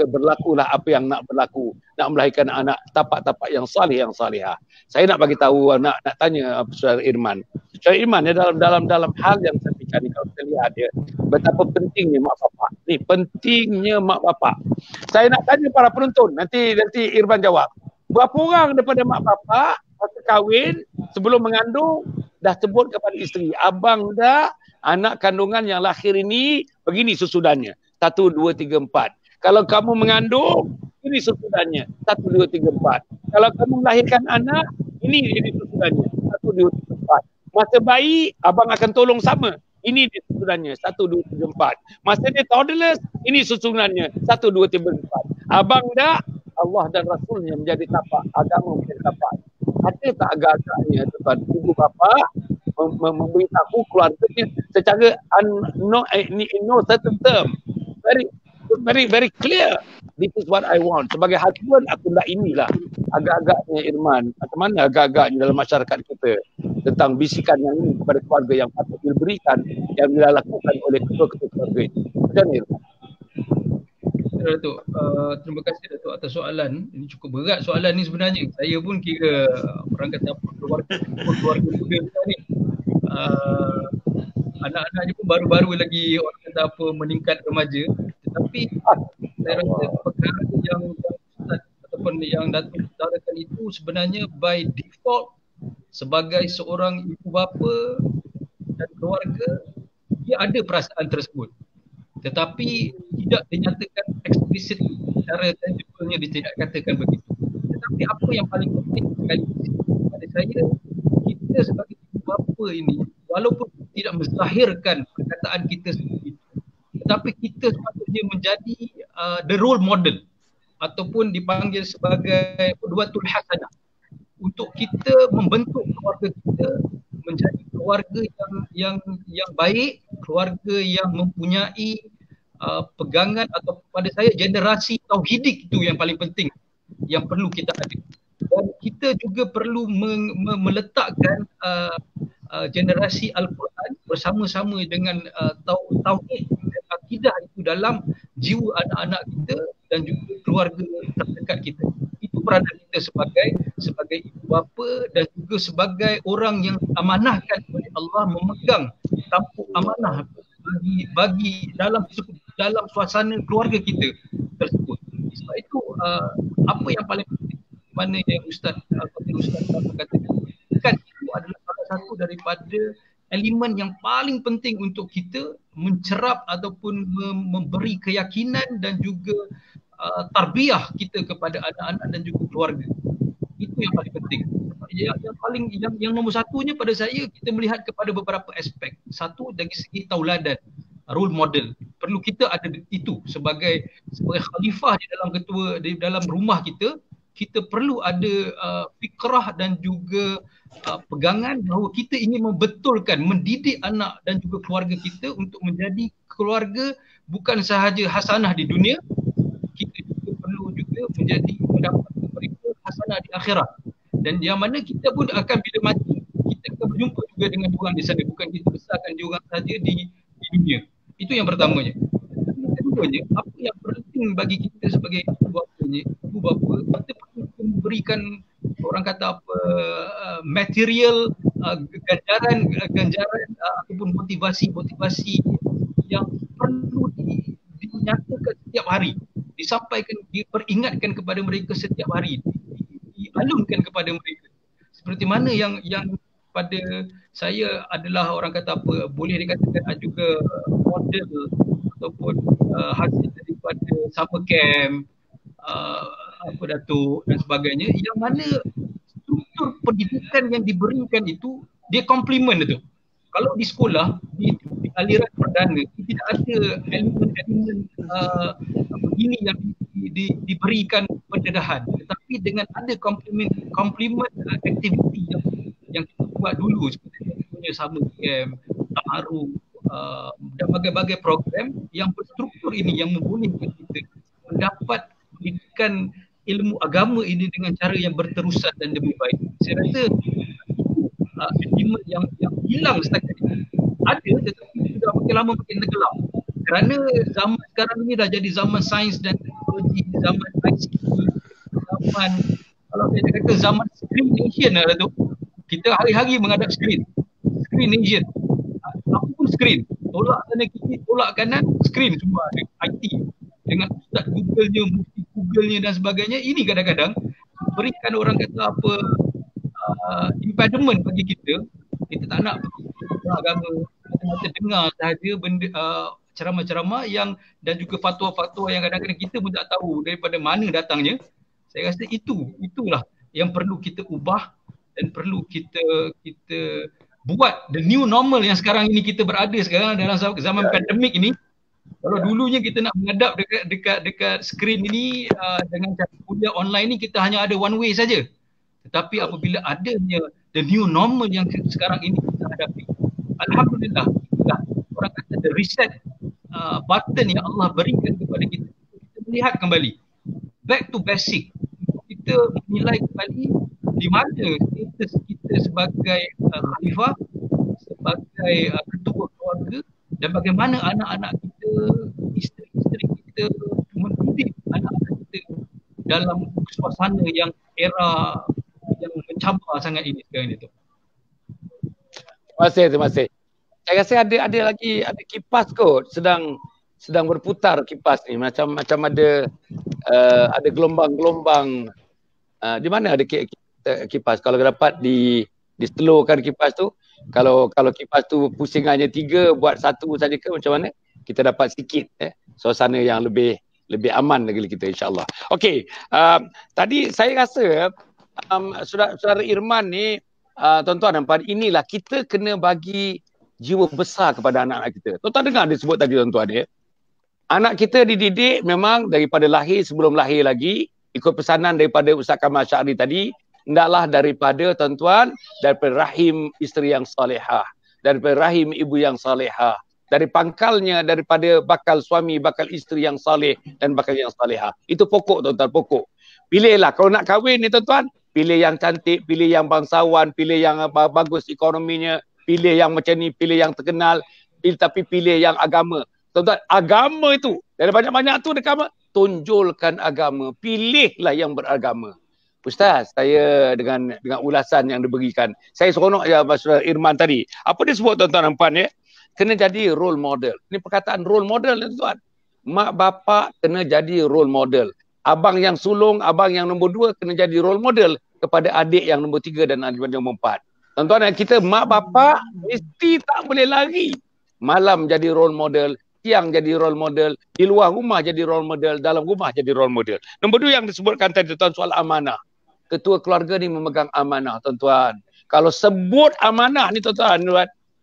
Speaker 1: berlakulah apa yang nak berlaku, nak melahirkan anak tapak-tapak yang salih, yang salihah. Saya nak bagi tahu, nak tanya Saudara Irman. Saudara Irman ya, dalam hal yang saya fikir ni, kalau kita lihat dia, betapa pentingnya mak bapak. Ni pentingnya mak bapak. Saya nak tanya para penonton, nanti Irman jawab. Berapa orang daripada mak bapak masa kahwin, sebelum mengandung, dah sebut kepada isteri, abang dah anak kandungan yang lahir ini begini susudannya, 1, 2, 3, 4. Kalau kamu mengandung, ini susudannya, 1, 2, 3, 4. Kalau kamu melahirkan anak, ini susudannya, 1, 2, 3, 4. Masa bayi, abang akan tolong sama, ini susunannya, 1, 2, 3, 4. Masa dia toddlers, ini susunannya, 1, 2, 3, 4. Abang dah, Allah dan Rasulnya menjadi tapak, agama menjadi tapak. Ada tak agak-agaknya tuan ibu bapa memberitahu keluarganya secara no certain term, very clear, this is what I want. Sebagai husband aku nak inilah. Agak-agaknya Irman, macam mana agak-agaknya dalam masyarakat kita tentang bisikan yang ini kepada keluarga yang patut diberikan, yang dilakukan oleh ketua-ketua keluarga itu. Macam mana Irman?
Speaker 4: Datuk, terima kasih Datuk atas soalan. Ini cukup berat soalan ni sebenarnya. Saya pun kira orang kata apa, keluarga muda ni. Anak-anak ni pun baru-baru lagi orang kata apa, meningkat remaja. Tetapi saya rasa perkara yang ataupun yang Datuk utarakan itu sebenarnya by default sebagai seorang ibu bapa dan keluarga, dia ada perasaan tersebut. Tetapi tidak dinyatakan eksplisit secara tangible-nya, dia tidak katakan begitu. Tetapi apa yang paling penting sekali pada saya, kita sebagai ibu bapa ini, walaupun tidak menzahirkan perkataan kita sendiri, tetapi kita sepatutnya menjadi the role model ataupun dipanggil sebagai qudwatul hasanah untuk kita membentuk keluarga kita menjadi keluarga yang baik, keluarga yang mempunyai pegangan atau pada saya generasi tauhidik itu yang paling penting yang perlu kita ada. Dan kita juga perlu meletakkan generasi Al-Quran bersama-sama dengan tauhid dan akidah itu dalam jiwa anak-anak kita dan juga keluarga terdekat kita. Itu peranan kita sebagai ibu bapa dan juga sebagai orang yang amanahkan oleh Allah memegang tampuk amanah bagi dalam suasana keluarga kita tersebut. Sebab itu apa yang paling penting, mana yang Ustaz katakan, itu adalah salah satu daripada elemen yang paling penting untuk kita mencerap ataupun memberi keyakinan dan juga tarbiyah kita kepada anak-anak dan juga keluarga. Itu yang paling penting. Yang nombor satunya pada saya, kita melihat kepada beberapa aspek. Satu, dari segi tauladan, role model. Perlu kita ada itu sebagai khalifah di dalam rumah kita. Kita perlu ada fikrah dan juga pegangan bahawa kita ingin membetulkan, mendidik anak dan juga keluarga kita untuk menjadi keluarga bukan sahaja hasanah di dunia, kita juga perlu juga mendapatkan mereka hasanah di akhirat. Dan yang mana kita pun akan bila mati, kita akan berjumpa juga dengan diorang di sana, bukan kita besarkan diorang saja di dunia. Itu yang pertamanya. Yang keduanya, apa yang penting bagi kita sebagai ibu bapa, kita perlu memberikan orang kata apa, material ganjaran ataupun motivasi yang perlu dinyatakan setiap hari, disampaikan, diperingatkan kepada mereka setiap hari, dialunkan kepada mereka. Seperti mana yang pada saya adalah orang kata apa, boleh dikatakan juga model ataupun hasil daripada summer camp, apa Datuk dan sebagainya, yang mana struktur pendidikan yang diberikan itu dia komplement itu. Kalau di sekolah aliran perdana tidak ada elemen-elemen begini yang diberikan pendedahan, tetapi dengan ada komplement aktiviti yang kita buat dulu seperti contohnya sama game, taruh dan berbagai program yang berstruktur ini yang membolehkan kita mendapat pendidikan ilmu agama ini dengan cara yang berterusan dan lebih baik. Saya rasa elemen yang hilang setakat ini ada, tetapi sudah makin lama makin tenggelam. Kerana zaman sekarang ini dah jadi zaman sains dan teknologi, zaman ICT, zaman, kalau saya kata zaman screen nation lah tu. Kita hari-hari menghadap screen nation. Apa pun screen, tolak sana kiri, tolak kanan, screen semua ada. IT dengan ustaz Google-nya, multi Google-nya dan sebagainya. Ini kadang-kadang berikan orang kata apa impediment bagi kita. Kita tak nak agama, kita dengar sahaja benda ceramah-ceramah yang dan juga fatwa-fatwa yang kadang-kadang kita pun tak tahu daripada mana datangnya. Saya rasa itulah yang perlu kita ubah dan perlu kita buat the new normal yang sekarang ini kita berada sekarang dalam zaman pandemik ini. Kalau dulunya kita nak menghadap dekat skrin ini dengan cara kuliah online ni, kita hanya ada one way saja. Tetapi apabila adanya the new normal yang sekarang ini kita hadapi, alhamdulillah, orang kata the reset button yang Allah berikan kepada kita, kita melihat kembali back to basic. Kita menilai kembali di mana status kita sebagai khalifah, sebagai ketua keluarga, dan bagaimana anak-anak kita, isteri-isteri kita mendidik anak-anak kita dalam suasana yang era yang mencabar sangat ini sekarang itu.
Speaker 1: Terima kasih. Saya rasa ada lagi kipas kot sedang berputar kipas ni, macam ada gelombang-gelombang. Di mana ada kipas? Kalau dapat diselurkan kipas tu, kalau kipas tu pusingannya 3 buat 1 saja ke macam mana? Kita dapat sikit suasana yang lebih aman lagi kita, insya-Allah. Okey, tadi saya rasa saudara Irman ni, tuan-tuan dan puan, inilah kita kena bagi jiwa besar kepada anak-anak kita. Tuan-tuan dengar dia sebut tadi, tuan-tuan ya. Anak kita dididik memang daripada lahir, sebelum lahir lagi, ikut pesanan daripada Ustaz Kamal Syahri tadi, hendaklah daripada tuan-tuan, daripada rahim isteri yang salihah, daripada rahim ibu yang salihah, dari pangkalnya, daripada bakal suami, bakal isteri yang salih dan bakal yang salihah. Itu pokok, tuan-tuan, pokok. Pilihlah, kalau nak kahwin ni tuan-tuan, pilih yang cantik, pilih yang bangsawan, pilih yang bagus ekonominya, pilih yang macam ni, pilih yang terkenal, tapi pilih yang agama. Tuan-tuan, agama itu, dari banyak-banyak tu dekat tunjulkan agama, pilihlah yang beragama. Ustaz, saya dengan ulasan yang diberikan, saya seronok ya Mas Irman tadi. Apa dia sebut, tuan-tuan dan puan ya? Kena jadi role model. Ini perkataan role model, tuan-tuan. Mak bapak kena jadi role model. Abang yang sulung, abang yang nombor 2 kena jadi role model kepada adik yang nombor 3 dan adik yang nombor 4. Tuan-tuan, kita mak bapak mesti tak boleh lari. Malam jadi role model, siang jadi role model, di luar rumah jadi role model, dalam rumah jadi role model. Nombor 2 yang disebutkan tadi, tuan, soal amanah. Ketua keluarga ni memegang amanah, tuan-tuan. Kalau sebut amanah ni, tuan-tuan,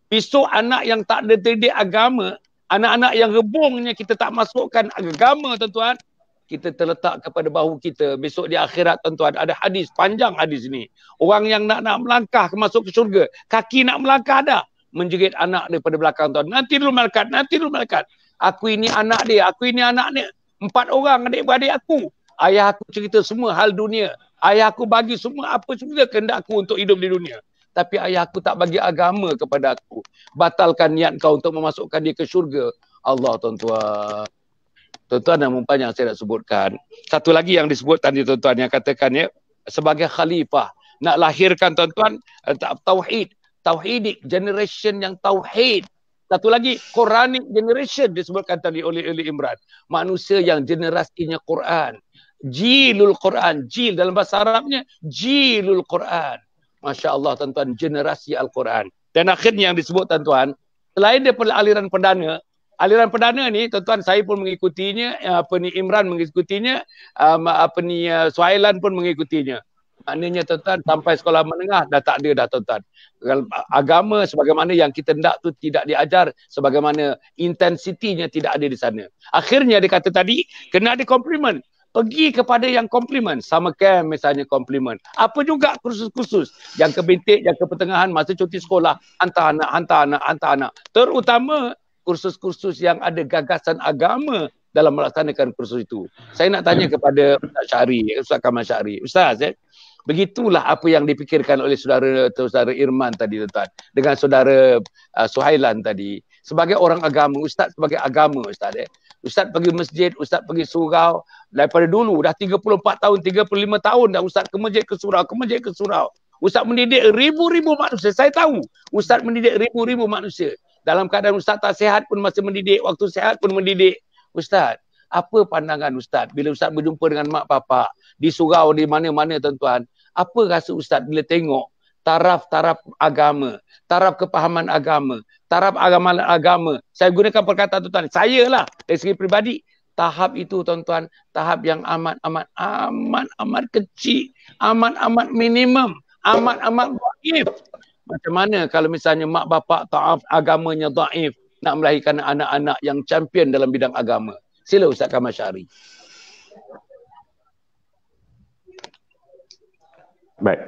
Speaker 1: besok anak yang tak ada terdidik agama, anak-anak yang rebungnya kita tak masukkan agama, tuan-tuan, kita terletak kepada bahu kita. Besok di akhirat, tuan-tuan, ada hadis, panjang hadis ni. Orang yang nak melangkah masuk ke syurga, kaki nak melangkah dah, menjerit anak daripada belakang, tuan. Nanti dulu malaikat. Aku ini anak dia, aku ini anak dia. 4 orang adik-beradik aku. Ayah aku cerita semua hal dunia. Ayah aku bagi semua apa saja kehendak aku untuk hidup di dunia. Tapi ayah aku tak bagi agama kepada aku. Batalkan niat kau untuk memasukkan dia ke syurga. Allah, tuan-tuan. Tuan-tuan dan puan yang saya nak sebutkan. Satu lagi yang disebut tadi, tuan-tuan, yang katakan ya, sebagai khalifah. Nak lahirkan, tuan-tuan, tauhid. Tauhidik, generation yang tauhid. Satu lagi, Quranic generation disebutkan tadi oleh Imran. Manusia yang generasinya Quran. Jilul Quran. Jil dalam bahasa Arabnya, Jilul Quran. Masya Allah, tuan-tuan, generasi Al-Quran. Dan akhirnya yang disebut, tuan-tuan, selain daripada aliran perdana ni, tuan-tuan, saya pun mengikutinya, Imran mengikutinya, Suhailan pun mengikutinya. Maknanya tuan-tuan sampai sekolah menengah dah tak ada dah tuan-tuan. Agama sebagaimana yang kita hendak tu tidak diajar, sebagaimana intensitinya tidak ada di sana. Akhirnya dia kata tadi, kena ada komplimen. Pergi kepada yang komplimen. Sama camp misalnya komplimen. Apa juga kursus-kursus. Yang ke bintik, yang ke pertengahan, masa cuti sekolah, hantar anak. Terutama kursus-kursus yang ada gagasan agama dalam melaksanakan kursus itu. Saya nak tanya kepada Ustaz Syahri, Ustaz Kamal Syahri. Ustaz, begitulah apa yang dipikirkan oleh saudara Irman tadi, tuan, dengan saudara Suhailan tadi. Sebagai orang agama, Ustaz sebagai agama, Ustaz. Ustaz pergi masjid, Ustaz pergi surau. Daripada dulu, dah 34 tahun, 35 tahun dah Ustaz ke masjid, ke surau. Ustaz mendidik ribu-ribu manusia. Saya tahu Ustaz mendidik ribu-ribu manusia. Dalam keadaan Ustaz tak sihat pun masih mendidik, waktu sihat pun mendidik. Ustaz, apa pandangan Ustaz bila Ustaz berjumpa dengan mak bapak di surau, di mana-mana, tuan-tuan? Apa rasa Ustaz bila tengok taraf-taraf agama, taraf kepahaman agama, taraf agama. Saya gunakan perkataan tuan-tuan, saya lah dari segi peribadi, tahap itu tuan-tuan, tahap yang amat kecil, amat minimum, amat dhaif. Macam mana kalau misalnya mak bapak taaf agamanya dhaif, nak melahirkan anak-anak yang champion dalam bidang agama? Sila Ustaz Kamal Syahri.
Speaker 2: Baik,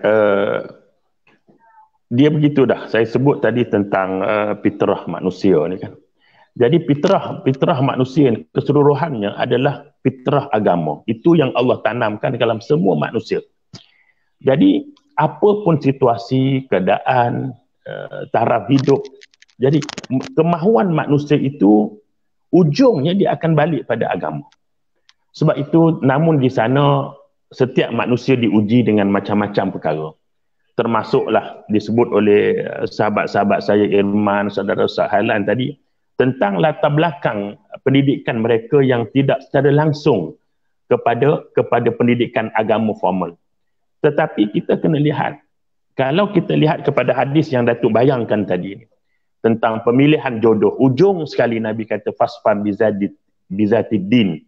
Speaker 2: dia begitu dah. Saya sebut tadi tentang fitrah manusia ni kan. Jadi fitrah manusia keseluruhannya adalah fitrah agama. Itu yang Allah tanamkan dalam semua manusia. Jadi apapun situasi, keadaan, taraf hidup, jadi kemahuan manusia itu ujungnya dia akan balik pada agama. Sebab itu, namun di sana setiap manusia diuji dengan macam-macam perkara. Termasuklah disebut oleh sahabat-sahabat saya Irman, saudara Suhailan tadi, tentang latar belakang pendidikan mereka yang tidak secara langsung kepada pendidikan agama formal. Tetapi kita kena lihat, kalau kita lihat kepada hadis yang Datuk bayangkan tadi tentang pemilihan jodoh, ujung sekali Nabi kata fasfar bizatid din.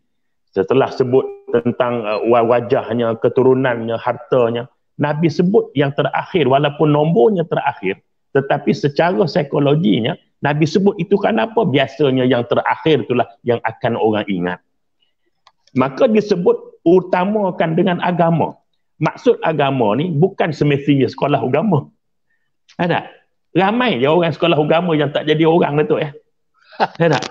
Speaker 2: Setelah sebut tentang wajahnya, keturunannya, hartanya, Nabi sebut yang terakhir, walaupun nombornya terakhir, tetapi secara psikologinya Nabi sebut itu kenapa? Biasanya yang terakhir itulah yang akan orang ingat. Maka disebut utamakan dengan agama. Maksud agama ni bukan semestinya sekolah agama. Ada? Ramai je orang sekolah agama yang tak jadi orang, Datuk ya. Ada?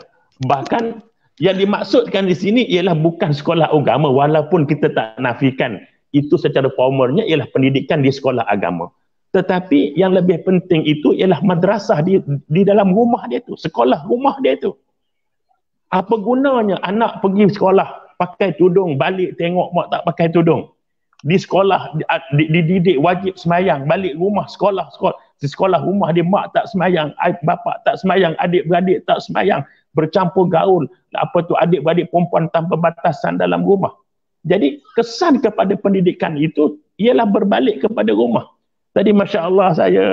Speaker 2: Bahkan yang dimaksudkan di sini ialah bukan sekolah agama, walaupun kita tak nafikan itu secara formalnya ialah pendidikan di sekolah agama. Tetapi yang lebih penting itu ialah madrasah di dalam rumah dia tu, sekolah rumah dia tu. Apa gunanya anak pergi sekolah pakai tudung, balik tengok mak tak pakai tudung. Di sekolah dididik wajib semayang, balik rumah sekolah di sekolah rumah dia mak tak semayang, bapak tak semayang, adik-beradik tak semayang, bercampur gaul, adik-beradik perempuan tanpa batasan dalam rumah. Jadi kesan kepada pendidikan itu ialah berbalik kepada rumah. Tadi masya-Allah saya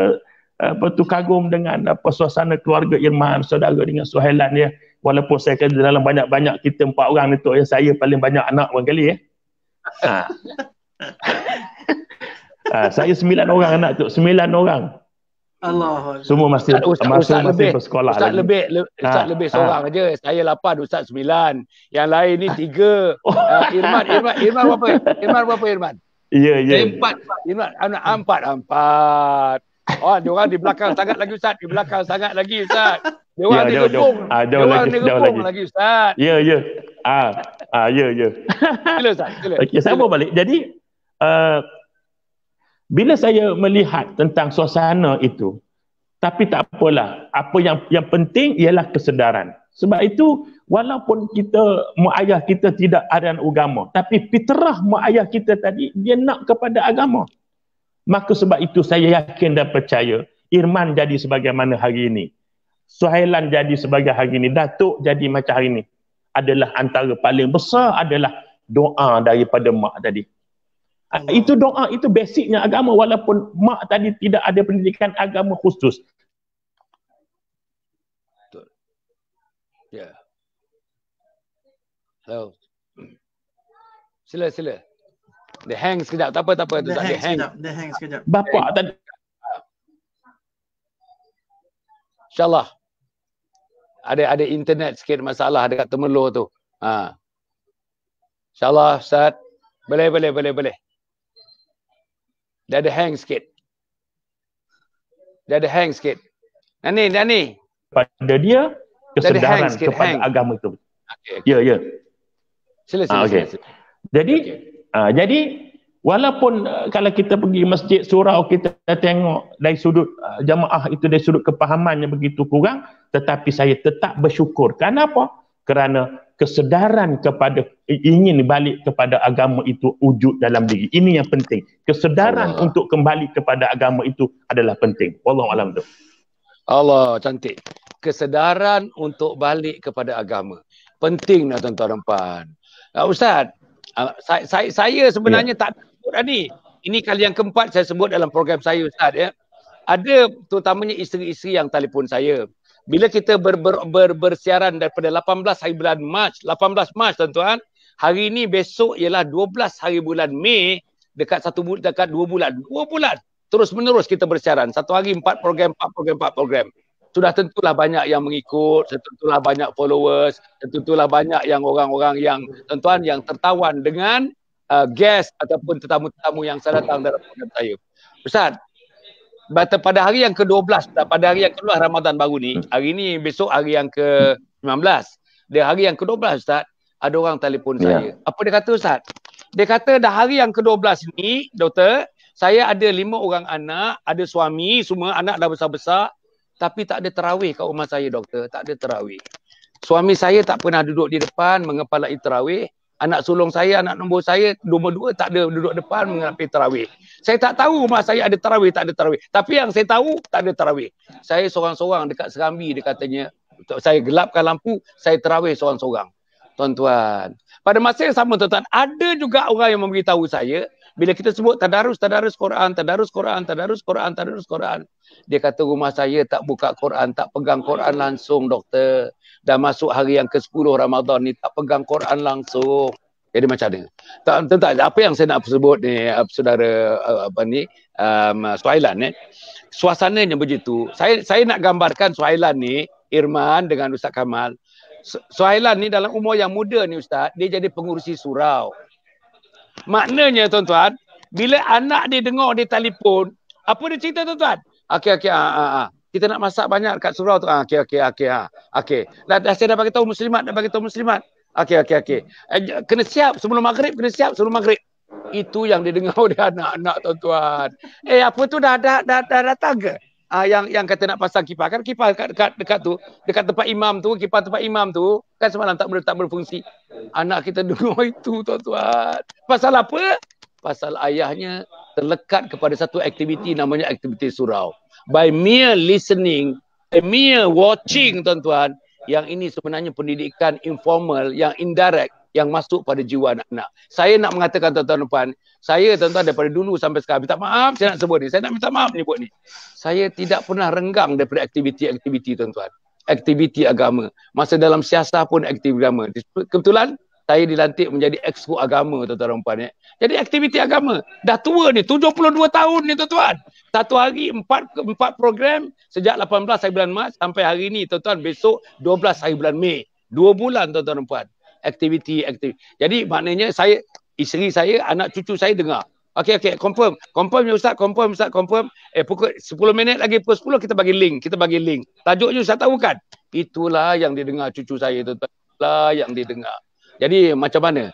Speaker 2: kagum dengan suasana keluarga Irman, saudara dengan Suhailan ya. Walaupun saya kata dalam banyak-banyak kita 4 orang ni tu ya, saya paling banyak anak barangkali ya. Saya 9 orang anak tu, 9 orang.
Speaker 3: Allah.
Speaker 2: Semua masih bersekolah
Speaker 1: Ustaz
Speaker 2: lagi.
Speaker 1: Ustaz lebih seorang aja. Saya 8, Ustaz 9. Yang lain ni 3. Irman berapa? Irman berapa Irman?
Speaker 2: Ya.
Speaker 1: 4. Irman anak 4. Oh, dia orang di belakang sangat lagi Ustaz. Di belakang sangat lagi Ustaz. Dia orang digepung. Dia orang digepung lagi Ustaz.
Speaker 2: Ya. Ya.
Speaker 1: Sila Ustaz, sila.
Speaker 2: Okey, sambung balik. Jadi bila saya melihat tentang suasana itu, tapi tak apalah, apa yang penting ialah kesedaran. Sebab itu walaupun mak ayah kita tidak ada agama, tapi fitrah mak ayah kita tadi dia nak kepada agama. Maka sebab itu saya yakin dan percaya Irman jadi sebagaimana hari ini, Suhailan jadi sebagai hari ini, Datuk jadi macam hari ini, adalah antara paling besar adalah doa daripada mak tadi. Itu doa, itu basicnya agama, walaupun mak tadi tidak ada pendidikan agama khusus.
Speaker 1: Betul. Ya. Hello. Sila. Dia hang sekejap. Tak apa. Tu
Speaker 3: Dia
Speaker 1: tak
Speaker 3: hang
Speaker 1: dia hang.
Speaker 3: sekejap. Dia hang sekejap.
Speaker 2: Bapak tadi
Speaker 1: InsyaAllah. Ada internet sikit masalah dekat Temerloh tu. Ha. InsyaAllah Ustaz. Boleh. Dia ada hang sikit. Nani.
Speaker 2: pada dia kesedaran
Speaker 1: sikit,
Speaker 2: kepada
Speaker 1: hang.
Speaker 2: agama itu.
Speaker 1: Okay.
Speaker 2: Ya.
Speaker 1: Sila.
Speaker 2: Okey. Jadi walaupun kalau kita pergi masjid surau, kita tengok dari sudut jamaah itu dari sudut kepahamannya begitu kurang, tetapi saya tetap bersyukur. Kenapa? Kerana kesedaran kepada ingin balik kepada agama itu wujud dalam diri. Ini yang penting. Kesedaran untuk kembali kepada agama itu adalah penting. Wallahu a'lam.
Speaker 1: Allah, cantik. Kesedaran untuk balik kepada agama. Penting lah tuan-tuan dan puan. Ustaz, saya sebenarnya tak sebut dah ni. Ini kali yang keempat saya sebut dalam program saya, Ustaz. Ya. Ada terutamanya isteri-isteri yang telefon saya. Bila kita bersiaran daripada 18 hari bulan Mac, 18 Mac tuan-tuan, hari ni besok ialah 12 hari bulan Mei, dekat 2 bulan. 2 bulan. Terus menerus kita bersiaran. Satu hari 4 program. Sudah tentulah banyak yang mengikut, tentulah banyak followers, tentulah banyak yang orang-orang yang tuan-tuan yang tertawan dengan guest ataupun tetamu-tetamu yang saya datang dalam program saya. Ustaz, pada hari yang ke-12, pada hari yang keluar Ramadan baru ni, hari ni besok hari yang ke-19, dia hari yang ke-12 Ustaz, ada orang telefon saya. Apa dia kata Ustaz? Dia kata dah hari yang ke-12 ni, doktor, saya ada 5 orang anak, ada suami, semua anak dah besar-besar, tapi tak ada tarawih kat rumah saya doktor, tak ada tarawih. Suami saya tak pernah duduk di depan mengepalai tarawih. Anak sulung saya, anak nombor saya, nombor 2 tak ada duduk depan mengapi tarawih. Saya tak tahu rumah saya ada tarawih, tak ada tarawih. Tapi yang saya tahu, tak ada tarawih. Saya seorang-seorang dekat Serambi, dia katanya, saya gelapkan lampu, saya tarawih seorang-seorang. Tuan-tuan, pada masa yang sama tuan-tuan, ada juga orang yang memberitahu saya, bila kita sebut tadarus Quran, dia kata rumah saya tak buka Quran, tak pegang Quran langsung doktor. Dah masuk hari yang ke-10 Ramadan ni, tak pegang Quran langsung. Jadi macam mana? Tak, apa yang saya nak sebut ni, saudara Suhailan, suasananya begitu. Saya nak gambarkan Suhailan ni, Irman dengan Ustaz Kamal. Suhailan ni dalam umur yang muda ni Ustaz, dia jadi pengurusi surau. Maknanya tuan-tuan, bila anak dia dengar dia telefon, apa dia cerita tuan-tuan? Kita nak masak banyak kat surau tu. Okey. Dah saya dah bagi tahu muslimat. Okey. Kena siap sebelum maghrib, Itu yang dia dengar oleh anak-anak tuan-tuan. Apa tu dah datang ke? Yang kata nak pasang kipas kan, kipas dekat tu, dekat tempat imam tu, kipas tempat imam tu kan semalam tak berfungsi. Anak kita dengar itu tuan-tuan. Pasal apa? Pasal ayahnya terlekat kepada satu aktiviti namanya aktiviti surau. By mere listening, mere watching tuan-tuan, yang ini sebenarnya pendidikan informal yang indirect yang masuk pada jiwa anak-anak. Saya nak mengatakan tuan-tuan dan puan, saya tuan-tuan daripada dulu sampai sekarang, minta maaf saya nak sebut ni, saya nak minta maaf menyebut ni. Saya tidak pernah renggang daripada aktiviti-aktiviti tuan-tuan. Aktiviti agama. Masa dalam siasah pun aktiviti agama. Kebetulan saya dilantik menjadi exco agama tuan-tuan dan puan. Jadi aktiviti agama. Dah tua ni, 72 tahun ni tuan-tuan. Satu hari 4 program sejak 18 hari bulan Mac sampai hari ni tuan-tuan, besok 12 hari bulan Mei. 2 bulan tuan-tuan dan puan. Aktiviti. Jadi maknanya isteri saya, anak cucu saya dengar. Okey, confirm ya Ustaz, confirm. Pukul 10 minit lagi, pukul 10 kita bagi link. Tajuknya Ustaz tahu kan? Itulah yang didengar cucu saya tuan-tuan. Itulah yang didengar. Jadi macam mana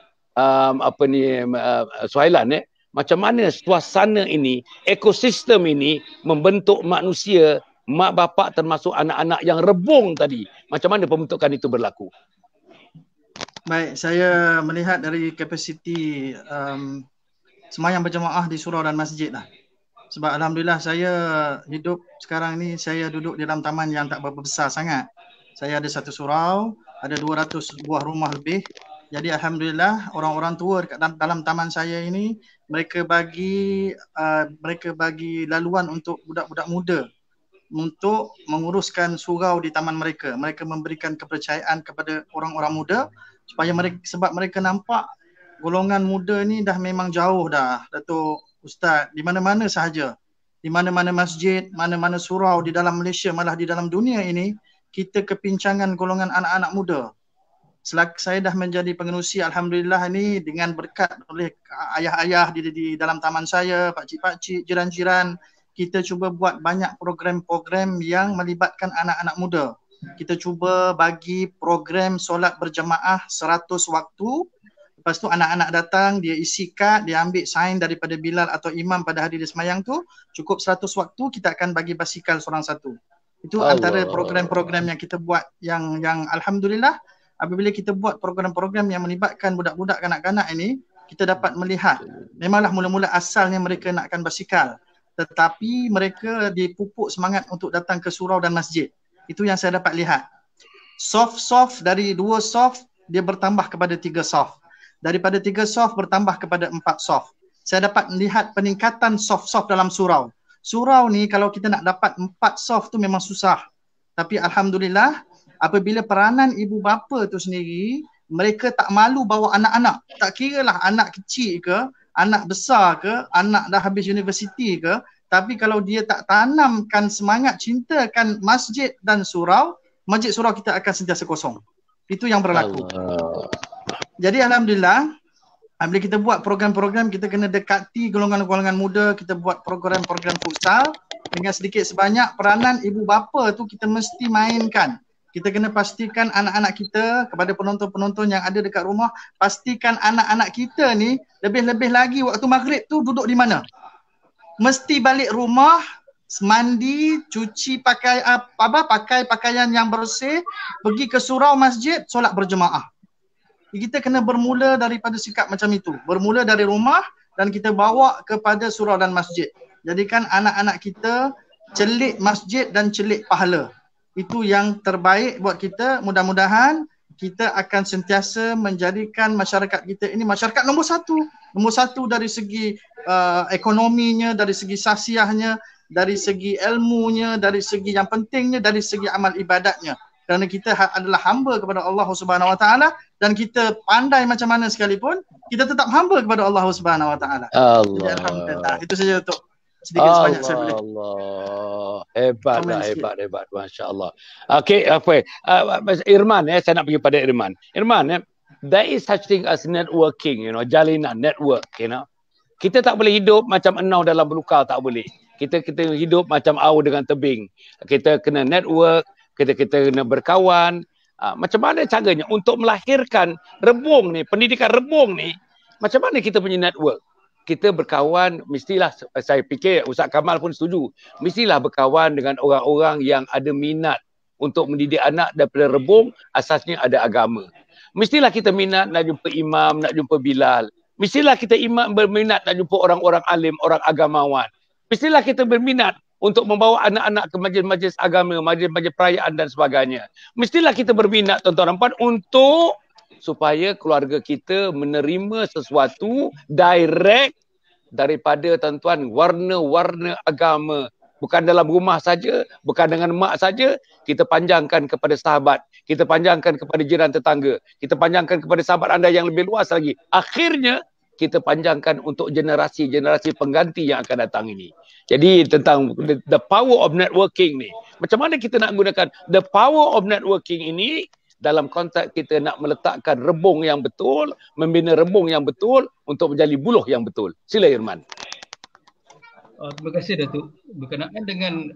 Speaker 1: Suhailan macam mana suasana ini, ekosistem ini membentuk manusia, mak bapak termasuk anak-anak yang rebung tadi. Macam mana pembentukan itu berlaku?
Speaker 3: Baik, saya melihat dari kapasiti sembahyang berjemaah di surau dan masjid lah. Sebab alhamdulillah saya hidup sekarang ni, saya duduk di dalam taman yang tak berapa besar sangat. Saya ada satu surau, ada 200 buah rumah lebih. Jadi alhamdulillah orang-orang tua dekat dalam taman saya ini, mereka bagi laluan untuk budak-budak muda untuk menguruskan surau di taman mereka. Mereka memberikan kepercayaan kepada orang-orang muda supaya sebab mereka nampak golongan muda ni dah memang jauh dah, Datuk Ustaz, di mana-mana sahaja. Di mana-mana masjid, mana-mana surau di dalam Malaysia, malah di dalam dunia ini, kita kepincangan golongan anak-anak muda. Saya dah menjadi pengerusi, Alhamdulillah ni, dengan berkat oleh ayah-ayah di dalam taman saya, pakcik-pakcik, jiran-jiran, kita cuba buat banyak program-program yang melibatkan anak-anak muda. Kita cuba bagi program solat berjemaah 100 waktu. Lepas tu anak-anak datang, dia isi kad, dia ambil sign daripada Bilal atau imam pada hari dia semayang tu, cukup 100 waktu, kita akan bagi basikal seorang satu. Itu antara program-program yang kita buat yang Alhamdulillah, apabila kita buat program-program yang melibatkan budak-budak kanak-kanak ini, kita dapat melihat, memanglah mula-mula asalnya mereka nakkan basikal, tetapi mereka dipupuk semangat untuk datang ke surau dan masjid. Itu yang saya dapat lihat. Soft dari 2 soft, dia bertambah kepada 3 soft. Daripada 3 soft bertambah kepada 4 soft. Saya dapat melihat peningkatan soft-soft dalam surau. Surau ni kalau kita nak dapat 4 soft tu memang susah. Tapi Alhamdulillah, apabila peranan ibu bapa tu sendiri, mereka tak malu bawa anak-anak. Tak kiralah anak kecil ke, anak besar ke, anak dah habis universiti ke, tapi kalau dia tak tanamkan semangat cintakan masjid dan surau, masjid surau kita akan sentiasa kosong. Itu yang berlaku. Jadi Alhamdulillah, bila kita buat program-program, kita kena dekati golongan-golongan muda, kita buat program-program futsal, dengan sedikit sebanyak peranan ibu bapa tu kita mesti mainkan. Kita kena pastikan anak-anak kita, kepada penonton-penonton yang ada dekat rumah, pastikan anak-anak kita ni lebih-lebih lagi waktu maghrib tu duduk di mana. Mesti balik rumah, mandi, cuci pakai pakaian yang bersih, pergi ke surau masjid, solat berjemaah. Kita kena bermula daripada sikap macam itu. Bermula dari rumah dan kita bawa kepada surau dan masjid. Jadikan anak-anak kita celik masjid dan celik pahala. Itu yang terbaik buat kita. Mudah-mudahan kita akan sentiasa menjadikan masyarakat kita ini masyarakat nombor satu. Nombor satu dari segi ekonominya, dari segi sasiahnya, dari segi ilmunya, dari segi yang pentingnya, dari segi amal ibadatnya. Kerana kita adalah hamba kepada Allah Subhanahu Wa Taala dan kita pandai macam mana sekalipun, kita tetap hamba kepada Allah Subhanahu Wa Taala. Jadi alhamdulillah. Itu saja untuk sedikit sebanyak saya boleh.
Speaker 1: Allah. Hebat, masya-Allah. Okey, Irman, saya nak pergi pada Irman. Irman, there is such thing as networking, jalinan network, Kita tak boleh hidup macam enau dalam belukar, tak boleh. Kita hidup macam au dengan tebing. Kita kena network, kita kena berkawan. Macam mana caranya untuk melahirkan rebung ni, pendidikan rebung ni, macam mana kita punya network? Kita berkawan, mestilah, saya fikir Ustaz Kamal pun setuju, mestilah berkawan dengan orang-orang yang ada minat untuk mendidik anak daripada rebung, asasnya ada agama. Mestilah kita minat nak jumpa imam, nak jumpa Bilal. Mestilah kita berminat nak jumpa orang-orang alim, orang agamawan. Mestilah kita berminat untuk membawa anak-anak ke majlis-majlis agama, majlis-majlis perayaan dan sebagainya. Mestilah kita berminat, tuan-tuan dan puan, untuk supaya keluarga kita menerima sesuatu direct daripada, tuan-tuan, warna-warna agama. Bukan dalam rumah saja, bukan dengan mak saja, kita panjangkan kepada sahabat, kita panjangkan kepada jiran tetangga, kita panjangkan kepada sahabat anda yang lebih luas lagi. Akhirnya, kita panjangkan untuk generasi-generasi pengganti yang akan datang ini. Jadi tentang the power of networking ni, macam mana kita nak gunakan the power of networking ini dalam konteks kita nak meletakkan rebung yang betul, membina rebung yang betul untuk menjadi buluh yang betul. Sila Irman.
Speaker 4: Terima kasih Datuk. Berkenaan dengan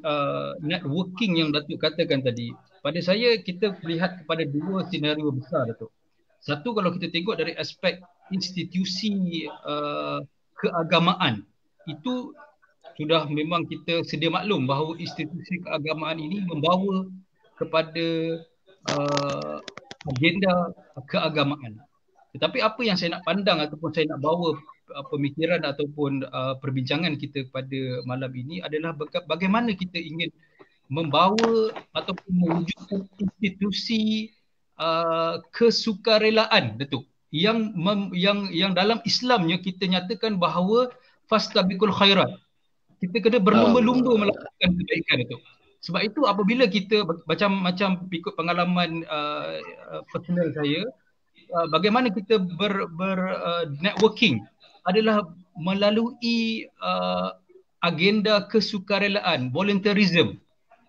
Speaker 4: networking yang Datuk katakan tadi, pada saya kita melihat kepada 2 senario besar, Datuk. Satu, kalau kita tengok dari aspek institusi keagamaan, itu sudah memang kita sedia maklum bahawa institusi keagamaan ini membawa kepada agenda keagamaan. Tetapi apa yang saya nak pandang ataupun saya nak bawa pemikiran ataupun perbincangan kita pada malam ini adalah bagaimana kita ingin membawa ataupun mewujudkan institusi kesukarelaan, Datuk, yang dalam Islamnya kita nyatakan bahawa fastabiqul khairat. Kita kena berlumba-lumba melakukan kebaikan, Datuk. Sebab itu apabila kita macam ikut pengalaman personal saya, bagaimana kita networking adalah melalui agenda kesukarelaan, volunteerism,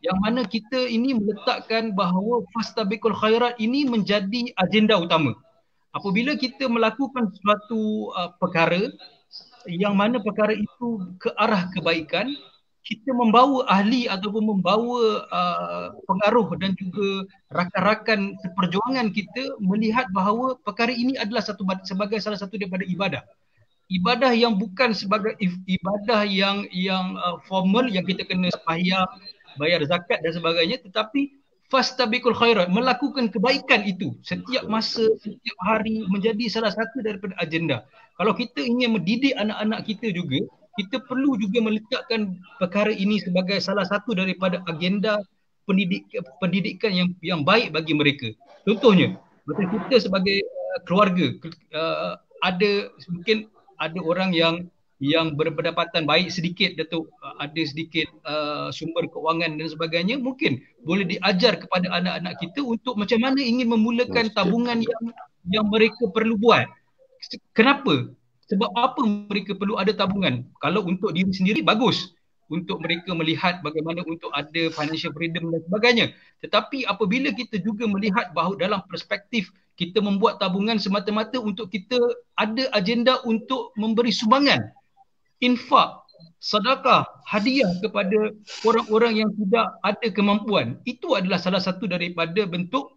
Speaker 4: yang mana kita ini meletakkan bahawa fastabiqul khairat ini menjadi agenda utama. Apabila kita melakukan suatu perkara yang mana perkara itu ke arah kebaikan, kita membawa ahli ataupun membawa pengaruh dan juga rakan-rakan seperjuangan kita melihat bahawa perkara ini adalah sebagai salah satu daripada ibadah. Ibadah yang bukan sebagai ibadah yang formal yang kita kena sembahyang, bayar zakat dan sebagainya, tetapi fastabiqul khairat, melakukan kebaikan itu setiap masa, setiap hari menjadi salah satu daripada agenda. Kalau kita ingin mendidik anak-anak kita juga, kita perlu juga meletakkan perkara ini sebagai salah satu daripada agenda pendidikan yang baik bagi mereka. Contohnya, macam kita sebagai keluarga, mungkin ada orang yang berpendapatan baik sedikit, Datuk, ada sedikit sumber kewangan dan sebagainya, mungkin boleh diajar kepada anak-anak kita untuk macam mana ingin memulakan tabungan yang mereka perlu buat. Kenapa? Sebab apa mereka perlu ada tabungan? Kalau untuk diri sendiri, bagus. Untuk mereka melihat bagaimana untuk ada financial freedom dan sebagainya. Tetapi apabila kita juga melihat bahawa dalam perspektif kita membuat tabungan semata-mata untuk kita ada agenda untuk memberi sumbangan, infak, sedekah, hadiah kepada orang-orang yang tidak ada kemampuan, itu adalah salah satu daripada bentuk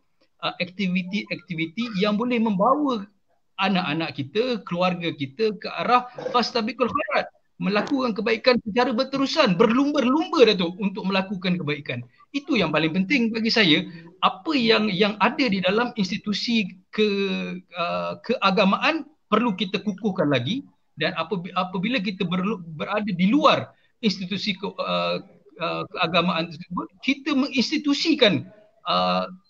Speaker 4: aktiviti-aktiviti yang boleh membawa anak-anak kita, keluarga kita ke arah fastabiqul khairat, melakukan kebaikan secara berterusan, berlumba-lumba, Datuk, untuk melakukan kebaikan. Itu yang paling penting bagi saya. Apa yang ada di dalam institusi keagamaan perlu kita kukuhkan lagi, dan apabila kita berada di luar institusi keagamaan tersebut, kita menginstitusikan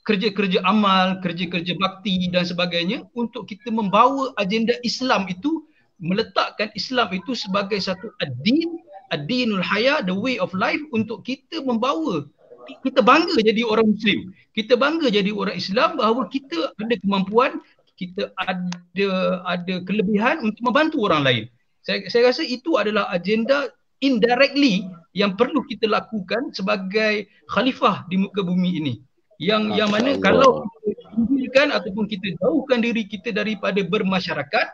Speaker 4: kerja-kerja amal, kerja-kerja bakti dan sebagainya untuk kita membawa agenda Islam itu, meletakkan Islam itu sebagai satu ad-dinul haya, the way of life, untuk kita membawa, kita bangga jadi orang Muslim, kita bangga jadi orang Islam bahawa kita ada kemampuan, kita ada kelebihan untuk membantu orang lain. Saya rasa itu adalah agenda indirectly yang perlu kita lakukan sebagai khalifah di muka bumi ini. Yang mana kalau kita tinggalkan ataupun kita jauhkan diri kita daripada bermasyarakat,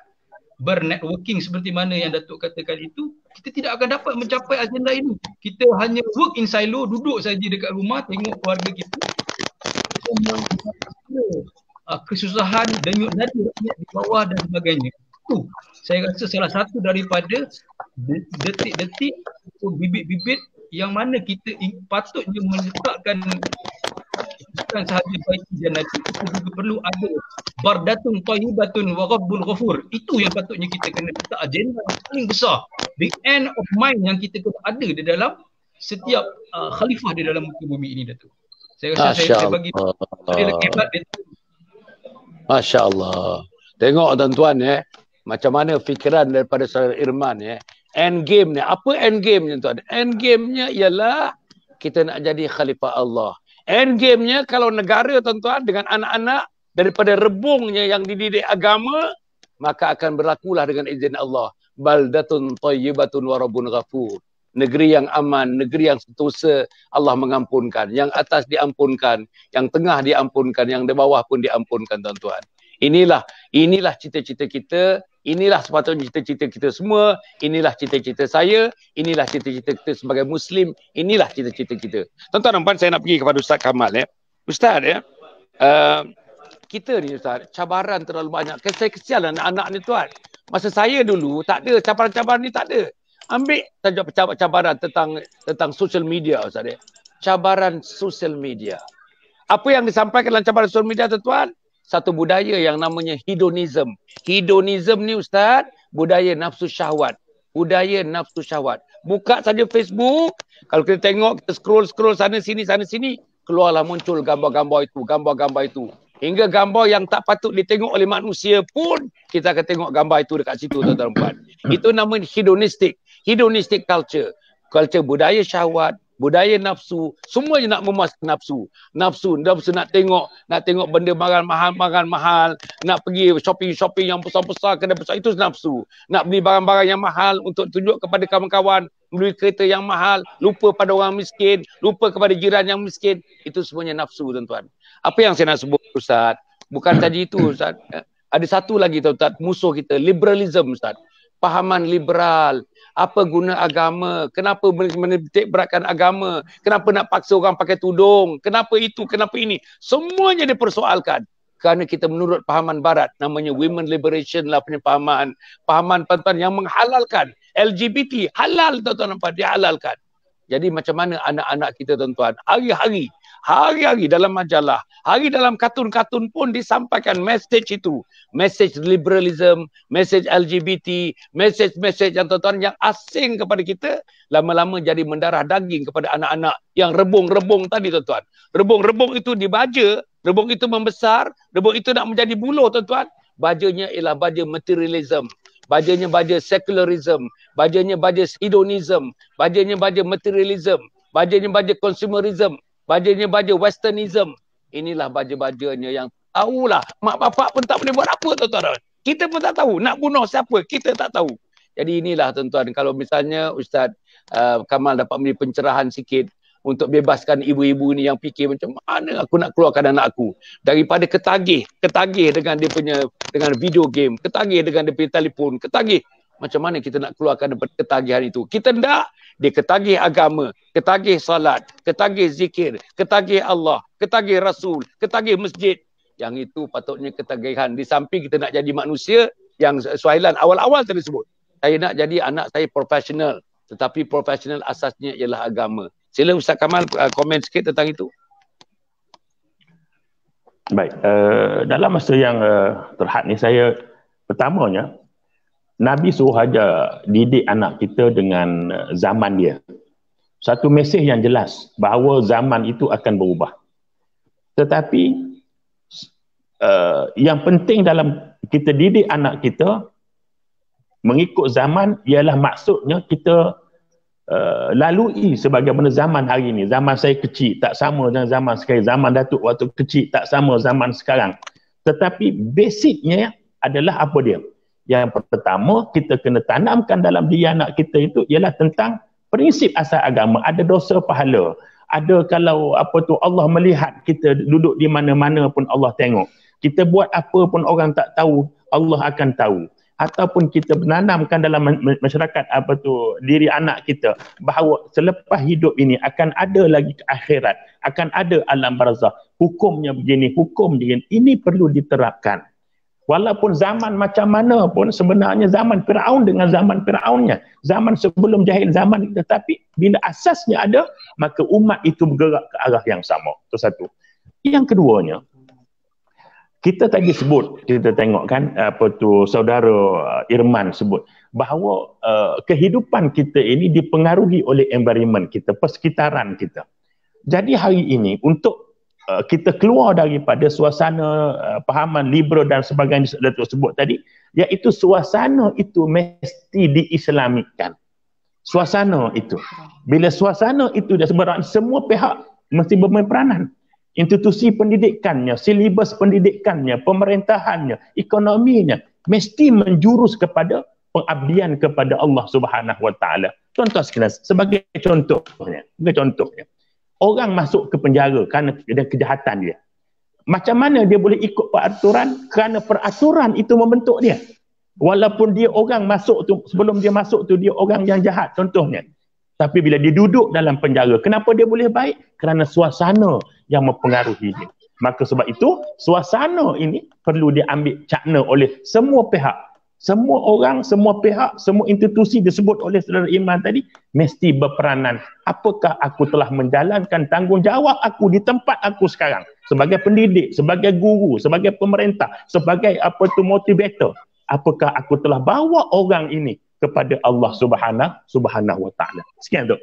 Speaker 4: bernetworking seperti mana yang Datuk katakan itu, kita tidak akan dapat mencapai agenda ini. Kita hanya work in silo, duduk saja dekat rumah, tengok keluarga kita, kesusahan, denyut nadi rakyat di bawah dan sebagainya. Itu saya rasa salah satu daripada detik-detik, bibit-bibit yang mana kita patutnya meletakkan, bukan sahaja baiki jannati, kita juga perlu ada bardatun thayyibatun wa rabbul ghafur. Itu yang patutnya kita kena letak agenda yang paling besar, the end of mind yang kita kena ada di dalam setiap khalifah di dalam muka bumi ini, Datuk. Saya rasa saya bagi hebat dia.
Speaker 1: Masya Allah. Tengok tuan-tuan macam mana fikiran daripada Saudara Irman end game ni. Apa end game nya tuan? End game-nya ialah kita nak jadi khalifah Allah. End game-nya kalau negara tuan-tuan dengan anak-anak daripada rebungnya yang dididik agama, maka akan berlakulah dengan izin Allah. Baldatun thayyibatun wa rabbun ghafur. Negeri yang aman, negeri yang sentosa, Allah mengampunkan. Yang atas diampunkan, yang tengah diampunkan, yang di bawah pun diampunkan, tuan-tuan. Inilah cita-cita kita, inilah sepatutnya cita-cita kita semua, inilah cita-cita saya, inilah cita-cita kita sebagai Muslim, inilah cita-cita kita. Tuan-tuan dan puan, saya nak pergi kepada Ustaz Kamal. Ustaz, kita ni Ustaz, cabaran terlalu banyak. Saya kesian anak-anak ni tuan. Masa saya dulu, tak ada cabaran-cabaran ni, tak ada. Ambil tajuk cabaran tentang social media, Ustaz. Cabaran social media. Apa yang disampaikan dalam cabaran social media, tuan-tuan? Satu budaya yang namanya hedonism. Hedonism ni Ustaz, budaya nafsu syahwat. Budaya nafsu syahwat. Buka saja Facebook, kalau kita tengok, kita scroll sana sini, keluarlah muncul gambar-gambar itu. Hingga gambar yang tak patut ditengok oleh manusia pun, kita akan tengok gambar itu dekat situ, tuan-tuan dan puan. Itu namanya hedonistic culture. Culture budaya syahwat, budaya nafsu, semuanya nak memuaskan nafsu. Nafsu nak tengok benda makan mahal, nak pergi shopping yang besar-besar, kedai besar, itu nafsu. Nak beli barang-barang yang mahal untuk tunjuk kepada kawan-kawan, beli kereta yang mahal, lupa pada orang miskin, lupa kepada jiran yang miskin, itu semuanya nafsu, tuan-tuan. Apa yang saya nak sebut, Ustaz? Bukan saja itu, Ustaz. Ada satu lagi, tuan-tuan, musuh kita, liberalism, Ustaz. Pahaman liberal. Apa guna agama? Kenapa menitik beratkan agama? Kenapa nak paksa orang pakai tudung? Kenapa itu? Kenapa ini? Semuanya dipersoalkan. Kerana kita menurut pahaman barat, namanya women liberation lah punya pahaman. Pahaman tuan-tuan yang menghalalkan LGBT. Halal, tuan-tuan nampak, dihalalkan. Jadi macam mana anak-anak kita, tuan-tuan, hari-hari dalam majalah, hari dalam kartun-kartun pun disampaikan message itu. Message liberalism, message LGBT, message yang tuan-tuan yang asing kepada kita, lama-lama jadi mendarah daging kepada anak-anak yang rebung-rebung tadi, tuan-tuan. Rebung-rebung itu dibaja, rebung itu membesar, rebung itu nak menjadi buluh, tuan-tuan. Bajanya ialah baja materialism. Bajanya baja secularism. Bajanya baja hedonism. Bajanya baja materialism. Bajanya baja consumerism. Bajanya baja westernism. Inilah baja-bajanya yang tahulah. Mak bapak pun tak boleh buat apa, tuan-tuan. Kita pun tak tahu. Nak bunuh siapa, kita tak tahu. Jadi inilah, tuan-tuan. Kalau misalnya Ustaz Kamal dapat beri pencerahan sikit untuk bebaskan ibu-ibu ni yang fikir macam mana aku nak keluarkan anak aku daripada ketagih dengan dia punya, dengan video game, ketagih dengan dia punya telefon, ketagih. Macam mana kita nak keluarkan daripada ketagihan itu? Kita tidak. Dia ketagih agama, ketagih salat, ketagih zikir, ketagih Allah, ketagih Rasul, ketagih masjid. Yang itu patutnya ketagihan. Di samping kita nak jadi manusia yang Suhailan awal-awal tadi sebut. Saya nak jadi anak saya profesional. Tetapi profesional asasnya ialah agama. Sila Ustaz Kamal komen sikit tentang itu.
Speaker 2: Baik, dalam masa yang terhad ni saya pertamanya Nabi suruh aja didik anak kita dengan zaman dia. Satu mesej yang jelas bahawa zaman itu akan berubah. Tetapi yang penting dalam kita didik anak kita mengikut zaman ialah maksudnya kita lalui sebagaimana zaman hari ini. Zaman saya kecil tak sama dengan zaman sekarang. Zaman Datuk waktu kecil tak sama zaman sekarang. Tetapi basicnya adalah apa dia? Yang pertama, kita kena tanamkan dalam diri anak kita itu ialah tentang prinsip asal agama. Ada dosa pahala. Ada kalau apa tu Allah melihat kita duduk di mana-mana pun Allah tengok. Kita buat apa pun orang tak tahu, Allah akan tahu. Ataupun kita menanamkan dalam masyarakat apa tu diri anak kita bahawa selepas hidup ini akan ada lagi akhirat, akan ada alam barzakh. Hukumnya begini, hukum begini. Ini perlu diterapkan. Walaupun zaman macam mana pun sebenarnya zaman Firaun dengan zaman Firaunnya, zaman sebelum jahil zaman, tetapi bila asasnya ada, maka umat itu bergerak ke arah yang sama. Itu satu. Yang keduanya, kita tadi sebut, kita tengok kan apa tu saudara Irman sebut bahawa kehidupan kita ini dipengaruhi oleh environment kita, persekitaran kita. Jadi hari ini untuk kita keluar daripada suasana pahaman liberal dan sebagainya Datuk sebut tadi, iaitu suasana itu mesti diislamikan. Suasana itu. Bila suasana itu dah sebenarnya semua pihak mesti bermain peranan. Institusi pendidikannya, silibus pendidikannya, pemerintahannya, ekonominya mesti menjurus kepada pengabdian kepada Allah Subhanahu Wa Taala. Contoh sekilas, sebagai contohnya. Orang masuk ke penjara kerana kejahatan dia. Macam mana dia boleh ikut peraturan? Kerana peraturan itu membentuk dia. Walaupun dia orang masuk tu, sebelum dia masuk tu dia orang yang jahat contohnya. Tapi bila dia duduk dalam penjara, kenapa dia boleh baik? Kerana suasana yang mempengaruhi dia. Maka sebab itu, suasana ini perlu diambil cakna oleh semua pihak. Semua orang, semua pihak, semua institusi disebut oleh saudara Iman tadi mesti berperanan. Apakah aku telah menjalankan tanggungjawab aku di tempat aku sekarang sebagai pendidik, sebagai guru, sebagai pemerintah, sebagai apa tu motivator? Apakah aku telah bawa orang ini kepada Allah Subhanahu Wa Taala? Sekian tu.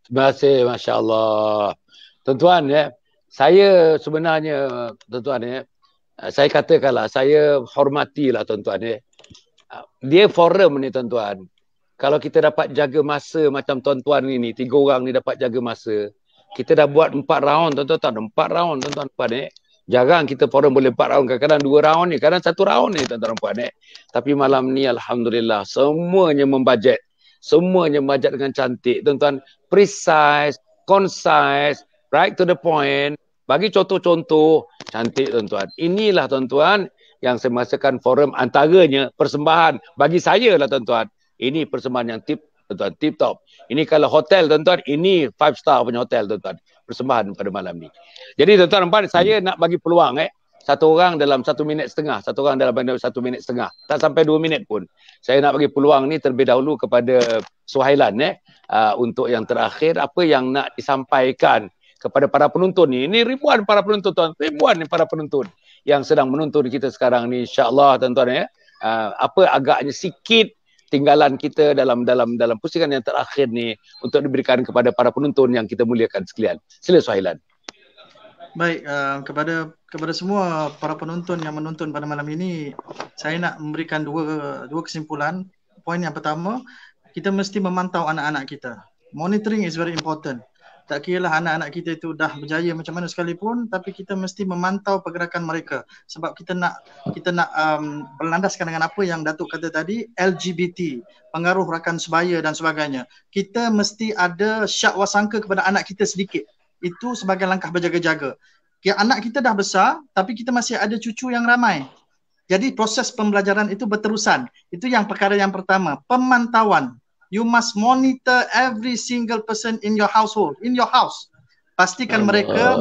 Speaker 1: Terima kasih, masya-Allah. Tuan-tuan ya, saya sebenarnya tuan-tuan ya, saya katakanlah saya hormatilah tuan-tuan ya. Dia forum ni tuan-tuan. kalau kita dapat jaga masa macam tuan-tuan ini, 3 orang ni dapat jaga masa. Kita dah buat 4 round tuan-tuan, 4 round tuan-tuan puan Jarang kita forum boleh 4 round, kadang-kadang 2 round ni, kadang 1 round ni tuan-tuan puan Tapi malam ni alhamdulillah semuanya membajet. Semuanya membajet dengan cantik tuan-tuan, precise, concise, right to the point, bagi contoh-contoh cantik tuan-tuan. Inilah tuan-tuan yang saya merasakan forum antaranya persembahan bagi saya lah tuan-tuan. Ini persembahan yang tuan-tuan, tip top. Ini kalau hotel tuan-tuan, ini 5 star punya hotel tuan-tuan. Persembahan pada malam ni. Jadi tuan-tuan nampak, saya nak bagi peluang satu orang dalam 1 minit setengah, satu orang dalam 1 minit setengah. Tak sampai 2 minit pun. Saya nak bagi peluang ni terlebih dahulu kepada Suhailan untuk yang terakhir, apa yang nak disampaikan kepada para penonton ni. Ini ribuan para penonton tuan, ribuan ni para penonton yang sedang menonton kita sekarang ni, insya-Allah tuan-tuan apa agaknya sikit tinggalan kita dalam pusingan yang terakhir ni untuk diberikan kepada para penonton yang kita muliakan sekalian. Sila Suhailan.
Speaker 3: Baik, kepada semua para penonton yang menonton pada malam ini, saya nak memberikan dua kesimpulan. Poin yang pertama, kita mesti memantau anak-anak kita. Monitoring is very important. Tak kiralah anak-anak kita itu dah berjaya macam mana sekalipun, tapi kita mesti memantau pergerakan mereka. Sebab kita nak berlandaskan dengan apa yang Datuk kata tadi, LGBT, pengaruh rakan sebaya dan sebagainya. Kita mesti ada syak wasangka kepada anak kita sedikit. Itu sebagai langkah berjaga-jaga. Anak kita dah besar, tapi kita masih ada cucu yang ramai. Jadi proses pembelajaran itu berterusan. Itu yang perkara yang pertama, pemantauan. You must monitor every single person in your household, in your house. Pastikan mereka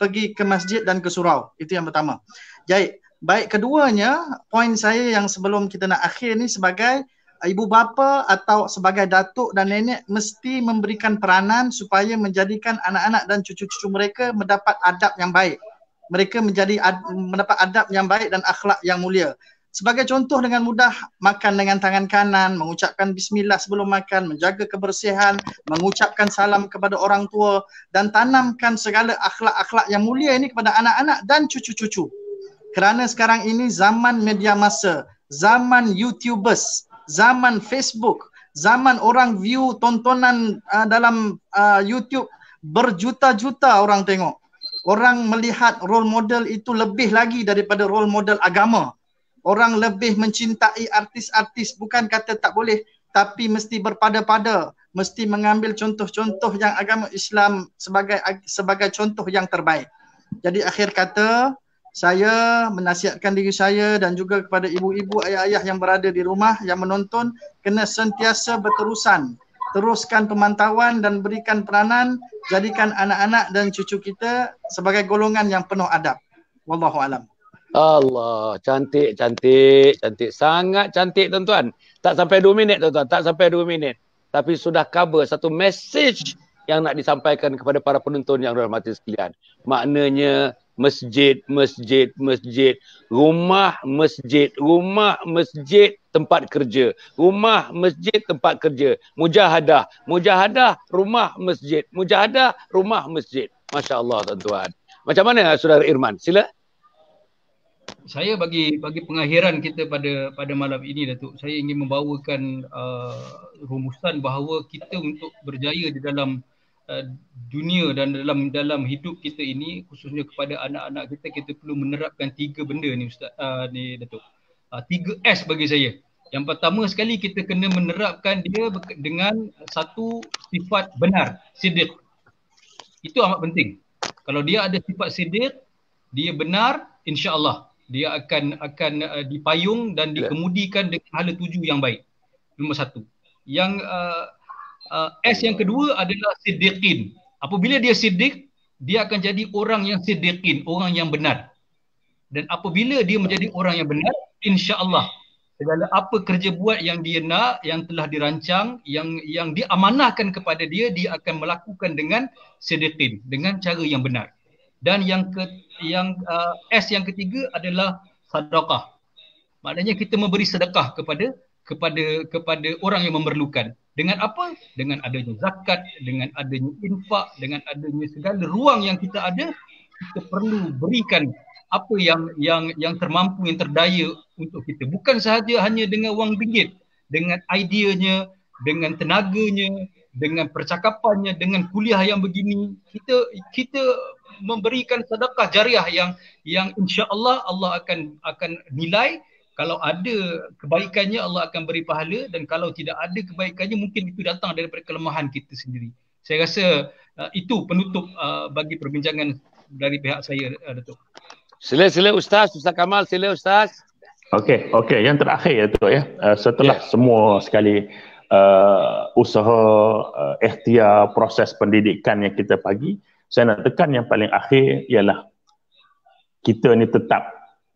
Speaker 3: pergi ke masjid dan ke surau. Itu yang pertama. Jadi, baik keduanya, poin saya yang sebelum kita nak akhir ni, sebagai ibu bapa atau sebagai datuk dan nenek mesti memberikan peranan supaya menjadikan anak-anak dan cucu-cucu mereka mendapat adab yang baik. Mereka mendapat adab yang baik dan akhlak yang mulia. Sebagai contoh, dengan mudah makan dengan tangan kanan, mengucapkan bismillah sebelum makan, menjaga kebersihan, mengucapkan salam kepada orang tua dan tanamkan segala akhlak-akhlak yang mulia ini kepada anak-anak dan cucu-cucu. Kerana sekarang ini zaman media massa, zaman YouTubers, zaman Facebook, zaman orang view tontonan dalam YouTube berjuta-juta orang tengok. Orang melihat role model itu lebih lagi daripada role model agama. Orang lebih mencintai artis-artis, bukan kata tak boleh, tapi mesti berpada-pada, mesti mengambil contoh-contoh yang agama Islam sebagai contoh yang terbaik. Jadi akhir kata, saya menasihatkan diri saya dan juga kepada ibu-ibu, ayah-ayah yang berada di rumah yang menonton, kena sentiasa berterusan. Teruskan pemantauan dan berikan peranan, jadikan anak-anak dan cucu kita sebagai golongan yang penuh adab. Wallahu alam.
Speaker 1: Allah, cantik. Sangat cantik tuan-tuan. Tak sampai 2 minit tuan-tuan, tak sampai 2 minit. Tapi sudah cover satu message yang nak disampaikan kepada para penonton yang dirahmati sekalian. Maknanya masjid, rumah masjid, tempat kerja, rumah masjid, tempat kerja, mujahadah, rumah masjid, rumah masjid. Masya Allah tuan-tuan. Macam mana saudara Irman? Sila.
Speaker 4: Saya bagi pengakhiran kita pada malam ini, Datuk, saya ingin membawakan rumusan bahawa kita untuk berjaya di dalam dunia dan dalam hidup kita ini, khususnya kepada anak-anak kita perlu menerapkan 3 benda ni Ustaz, ni Datuk. 3S bagi saya. Yang pertama sekali, kita kena menerapkan dia dengan satu sifat benar, siddiq. Itu amat penting. Kalau dia ada sifat siddiq, dia benar, insya-Allah dia akan dipayung dan dikemudikan dengan hala tuju yang baik. Nombor 1. Yang S yang kedua adalah siddiqin. Apabila dia siddiq, dia akan jadi orang yang siddiqin, orang yang benar. Dan apabila dia menjadi orang yang benar, insya-Allah segala apa kerja buat yang dia nak, yang telah dirancang, yang diamanahkan kepada dia akan melakukan dengan siddiqin, dengan cara yang benar. Dan S yang ketiga adalah sedekah. Maknanya kita memberi sedekah kepada orang yang memerlukan. Dengan apa? Dengan adanya zakat, dengan adanya infak, dengan adanya segala ruang yang kita ada, kita perlu berikan apa yang termampu, yang terdaya untuk kita. Bukan sahaja hanya dengan wang ringgit, dengan ideanya, dengan tenaganya, dengan percakapannya, dengan kuliah yang begini, kita memberikan sedekah jariah yang insya-Allah Allah akan nilai. Kalau ada kebaikannya Allah akan beri pahala, dan kalau tidak ada kebaikannya mungkin itu datang daripada kelemahan kita sendiri. Saya rasa itu penutup bagi perbincangan dari pihak saya, Datuk.
Speaker 1: Sila Ustaz Kamal, sila Ustaz.
Speaker 2: Okey, yang terakhir Datuk ya. Setelah semua sekali usaha, ikhtiar, proses pendidikan yang kita bagi, saya nak tekan yang paling akhir ialah kita ni tetap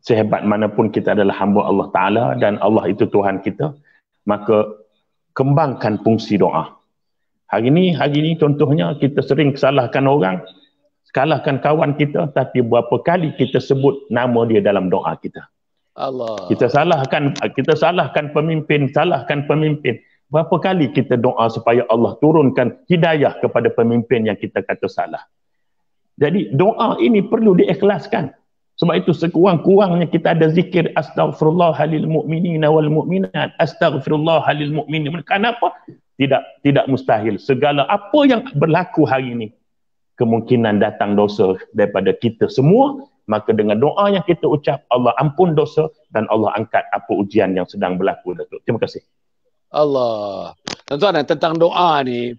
Speaker 2: sehebat manapun kita adalah hamba Allah Ta'ala dan Allah itu Tuhan kita, maka kembangkan fungsi doa. Hari ni contohnya kita sering salahkan orang, salahkan kawan kita, tapi berapa kali kita sebut nama dia dalam doa kita.
Speaker 1: Allah.
Speaker 2: Kita salahkan pemimpin. Berapa kali kita doa supaya Allah turunkan hidayah kepada pemimpin yang kita kata salah. Jadi doa ini perlu diikhlaskan. Sebab itu sekurang-kurangnya kita ada zikir astaghfirullah halil mu'minina wal mu'minat, astaghfirullah halil mu'minin. Kenapa? Tidak mustahil. Segala apa yang berlaku hari ini, kemungkinan datang dosa daripada kita semua, maka dengan doa yang kita ucap, Allah ampun dosa dan Allah angkat apa ujian yang sedang berlaku, Datuk. Terima kasih.
Speaker 1: Allah. Tuan-tuan, tentang doa ni,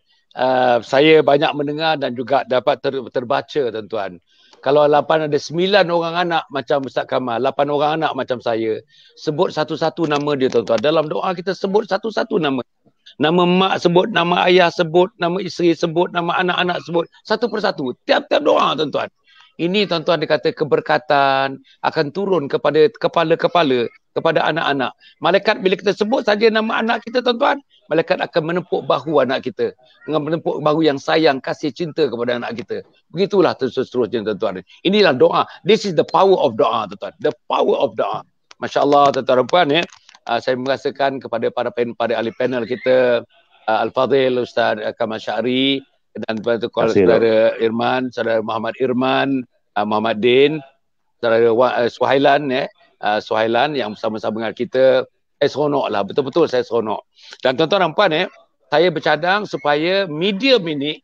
Speaker 1: saya banyak mendengar dan juga dapat terbaca, tuan-tuan. Kalau 8 ada 9 orang anak macam Ustaz Kamal, 8 orang anak macam saya, sebut satu-satu nama dia, tuan-tuan. Dalam doa kita sebut satu-satu nama. Nama mak sebut, nama ayah sebut, nama isteri sebut, nama anak-anak sebut, satu persatu. Tiap-tiap doa, tuan-tuan. Ini, tuan-tuan, dia kata keberkatan akan turun kepada kepala-kepala, kepada anak-anak. Malaikat bila kita sebut saja nama anak kita, tuan-tuan, malaikat akan menepuk bahu anak kita. Dengan menepuk bahu yang sayang, kasih cinta kepada anak kita. Begitulah seterusnya, tuan-tuan. Inilah doa. This is the power of doa, tuan-tuan. The power of doa. Masya Allah, tuan-tuan dan puan, ya. Saya merasakan kepada para ahli panel kita, Al-Fadhil, Ustaz Kamal Syahri, dan saudara Irman, saudara Muhammad Irman, Muhammad Din, saudara Suhailan, Suhailan yang bersama-sama dengan kita. Saya seronok lah, betul-betul saya seronok. Dan tuan-tuan dan puan, saya bercadang supaya medium ini,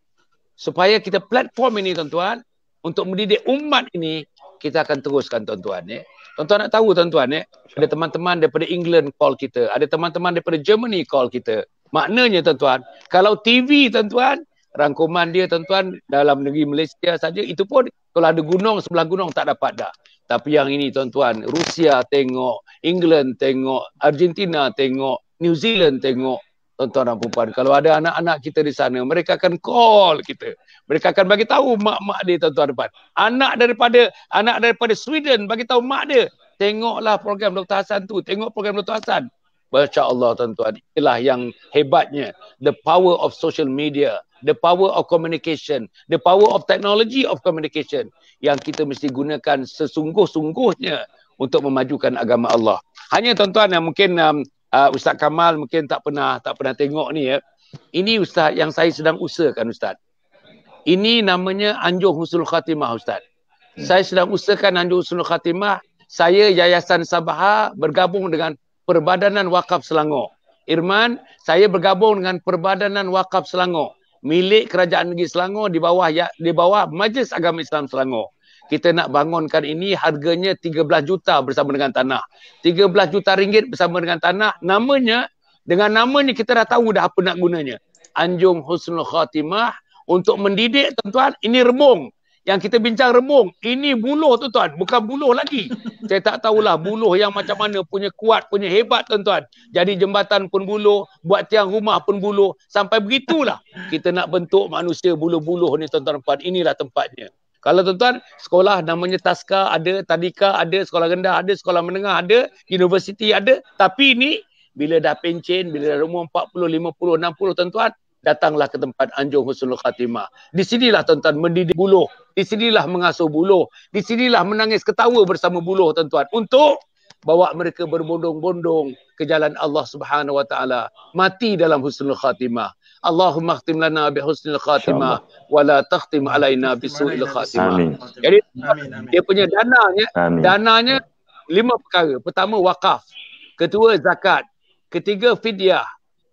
Speaker 1: supaya kita platform ini, tuan-tuan, untuk mendidik umat ini, kita akan teruskan, tuan-tuan. Tuan-tuan nak tahu, tuan-tuan, ada teman-teman daripada England call kita, ada teman-teman daripada Germany call kita. Maknanya, tuan-tuan, kalau TV, tuan-tuan, rangkuman dia, tuan-tuan, dalam negeri Malaysia saja, itu pun kalau ada gunung, sebelah gunung tak dapat dah. Tapi yang ini, tuan-tuan, Rusia tengok, England tengok, Argentina tengok, New Zealand tengok, tuan-tuan dan puan. Kalau ada anak-anak kita di sana, mereka akan call kita. Mereka akan bagi tahu mak-mak dia, tuan-tuan dan puan. Anak daripada Sweden bagi tahu mak dia, tengoklah program Dr. Hassan tu, tengok program Dr. Hassan. Masya Allah, tuan-tuan. Inilah yang hebatnya. The power of social media. The power of communication. The power of technology of communication. Yang kita mesti gunakan sesungguh-sungguhnya untuk memajukan agama Allah. Hanya, tuan-tuan, yang mungkin Ustaz Kamal mungkin tak pernah tengok ni, Ini, Ustaz, yang saya sedang usahakan, Ustaz. Ini namanya Anjung Husnul Khatimah, Ustaz. Saya sedang usahakan Anjung Husnul Khatimah. Saya, Yayasan Sabaha, bergabung dengan Perbadanan Wakaf Selangor. Irman, saya bergabung dengan Perbadanan Wakaf Selangor, milik Kerajaan Negeri Selangor di bawah Majlis Agama Islam Selangor. Kita nak bangunkan ini, harganya 13 juta bersama dengan tanah. 13 juta ringgit bersama dengan tanah. Dengan namanya kita dah tahu dah apa nak gunanya. Anjung Husnul Khatimah untuk mendidik, tuan-tuan. Ini rebung. Yang kita bincang rebung. Ini buluh, tuan-tuan. Bukan buluh lagi. Saya tak tahulah buluh yang macam mana, punya kuat, punya hebat, tuan-tuan. Jadi jembatan pun buluh, buat tiang rumah pun buluh. Sampai begitulah kita nak bentuk manusia buluh-buluh ni, tuan-tuan dan puan. Inilah tempatnya. Kalau, tuan-tuan, sekolah namanya Taska ada, Tadika ada, sekolah rendah ada, sekolah menengah ada, universiti ada. Tapi ini, bila dah pencen, bila dah umur 40, 50, 60, tuan-tuan, datanglah ke tempat Anjung Husnul Khatimah. Di sinilah, tuan-tuan, mendidik buluh. Di sinilah mengasuh buluh. Di sinilah menangis ketawa bersama buluh, tuan-tuan. Untuk bawa mereka berbondong-bondong ke jalan Allah Subhanahu Wa Taala. Mati dalam Husnul Khatimah. Allahumma khtim lana bi husnul khatimah wa la takhtim alaina bi su'il khatimah. Amin. Jadi dia punya dananya 5 perkara. Pertama, wakaf. Kedua, zakat. Ketiga, fidyah.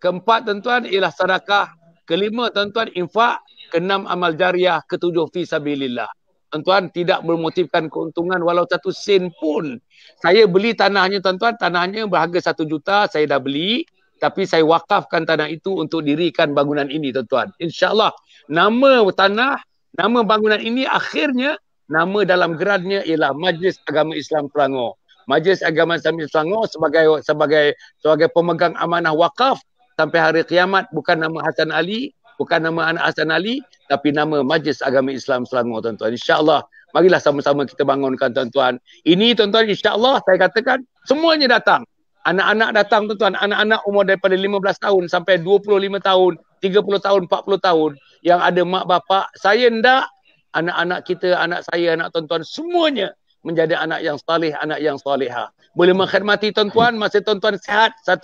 Speaker 1: keempat tuan-tuan ialah sedekah, kelima tuan-tuan infak, keenam amal jariah, ketujuh fi sabilillah. Tuan-tuan tidak bermotifkan keuntungan walau 1 sen pun. Saya beli tanahnya tuan-tuan, tanahnya berharga 1 juta, saya dah beli, tapi saya wakafkan tanah itu untuk dirikan bangunan ini tuan-tuan. InsyaAllah nama tanah, nama bangunan ini akhirnya nama dalam gerannya ialah Majlis Agama Islam Selangor. Majlis Agama Islam Selangor sebagai pemegang amanah wakaf sampai hari kiamat, bukan nama Hasan Ali, bukan nama anak Hasan Ali, tapi nama Majlis Agama Islam Selangor tuan-tuan. InsyaAllah marilah sama-sama kita bangunkan tuan-tuan. Ini tuan-tuan insyaAllah saya katakan semuanya datang. Anak-anak datang tuan-tuan, anak-anak umur daripada 15 tahun sampai 25 tahun, 30 tahun, 40 tahun yang ada mak bapak. Saya ndak, anak-anak kita, anak saya, anak tuan-tuan semuanya menjadi anak yang salih, anak yang salihah. Boleh mengkhidmati tuan-tuan masa tuan-tuan sihat, 1.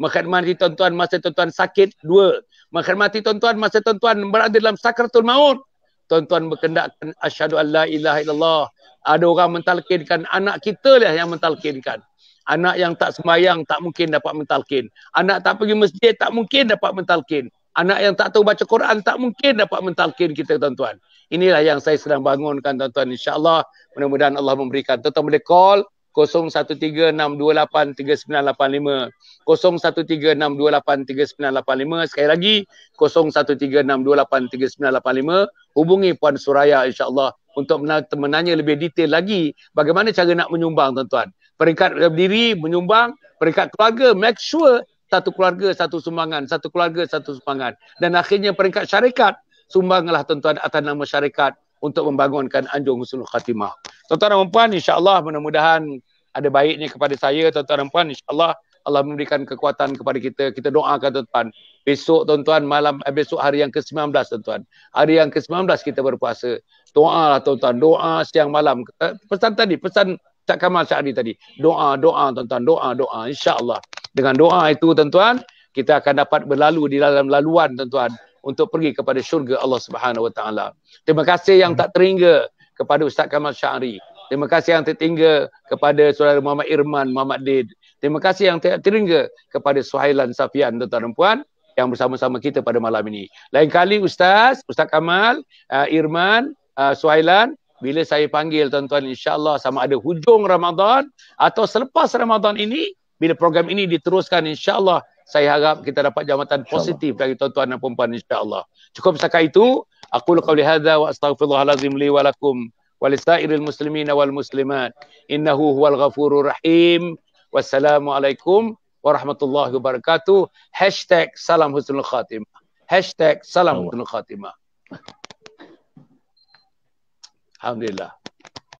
Speaker 1: Mengkhidmati tuan-tuan masa tuan-tuan sakit, 2. Mengkhidmati tuan-tuan masa tuan-tuan berada dalam sakratul maut. Tuan-tuan berkendakkan asyhadu an la ilaha illallah. Ada orang mentalkinkan, anak kita lah yang mentalkinkan. Anak yang tak sembahyang tak mungkin dapat mentalkin. Anak tak pergi masjid tak mungkin dapat mentalkin. Anak yang tak tahu baca Quran tak mungkin dapat mentalkin kita tuan-tuan. Inilah yang saya sedang bangunkan tuan-tuan. InsyaAllah mudah-mudahan Allah memberikan. Tuan-tuan boleh call 0136283985. 0136283985. Sekali lagi 0136283985. Hubungi Puan Suraya insyaAllah untuk menanya lebih detail lagi bagaimana cara nak menyumbang tuan-tuan. Peringkat berdiri menyumbang, peringkat keluarga make sure satu keluarga satu sumbangan, satu keluarga satu sumbangan. Dan akhirnya peringkat syarikat, sumbanglah tuan-tuan atas nama syarikat untuk membangunkan Anjung Husnul Khatimah. Tuan-tuan dan puan, insya-Allah mudah-mudahan ada baiknya kepada saya tuan-tuan dan puan. Insya-Allah Allah memberikan kekuatan kepada kita. Kita doakan tuan-tuan. Besok tuan-tuan malam, besok hari yang ke-19 tuan-tuan. Hari yang ke-19 kita berpuasa. Doalah tuan-tuan, doa siang malam. Pesan tadi, pesan Cak Kamal Syahri tadi. Doa tuan-tuan, doa insya-Allah. Dengan doa itu tuan-tuan, kita akan dapat berlalu di dalam laluan tuan-tuan untuk pergi kepada syurga Allah Subhanahu Wa Taala. Terima kasih yang tak terhingga kepada Ustaz Kamal Syahri. Terima kasih yang terhingga kepada saudara Muhammad Irman, Muhammad Did. Terima kasih yang terhingga kepada Suhailan Safian tuan-tuan dan puan yang bersama-sama kita pada malam ini. Lain kali Ustaz Kamal, Irman, Suhailan, bila saya panggil tuan-tuan insya-Allah sama ada hujung Ramadan atau selepas Ramadan ini, bila program ini diteruskan insya-Allah, saya harap kita dapat jawatan positif dari tuan-tuan dan puan-puan insya-Allah. Cukup setakat itu, aqulu qouli hadza wa astaghfirullahalazim li wa lakum wa lisairil muslimina wal muslimat. Innahu huwal ghafurur rahim. Wassalamualaikum warahmatullahi wabarakatuh. #salam husnul khatimah. #salam husnul khatimah. Alhamdulillah.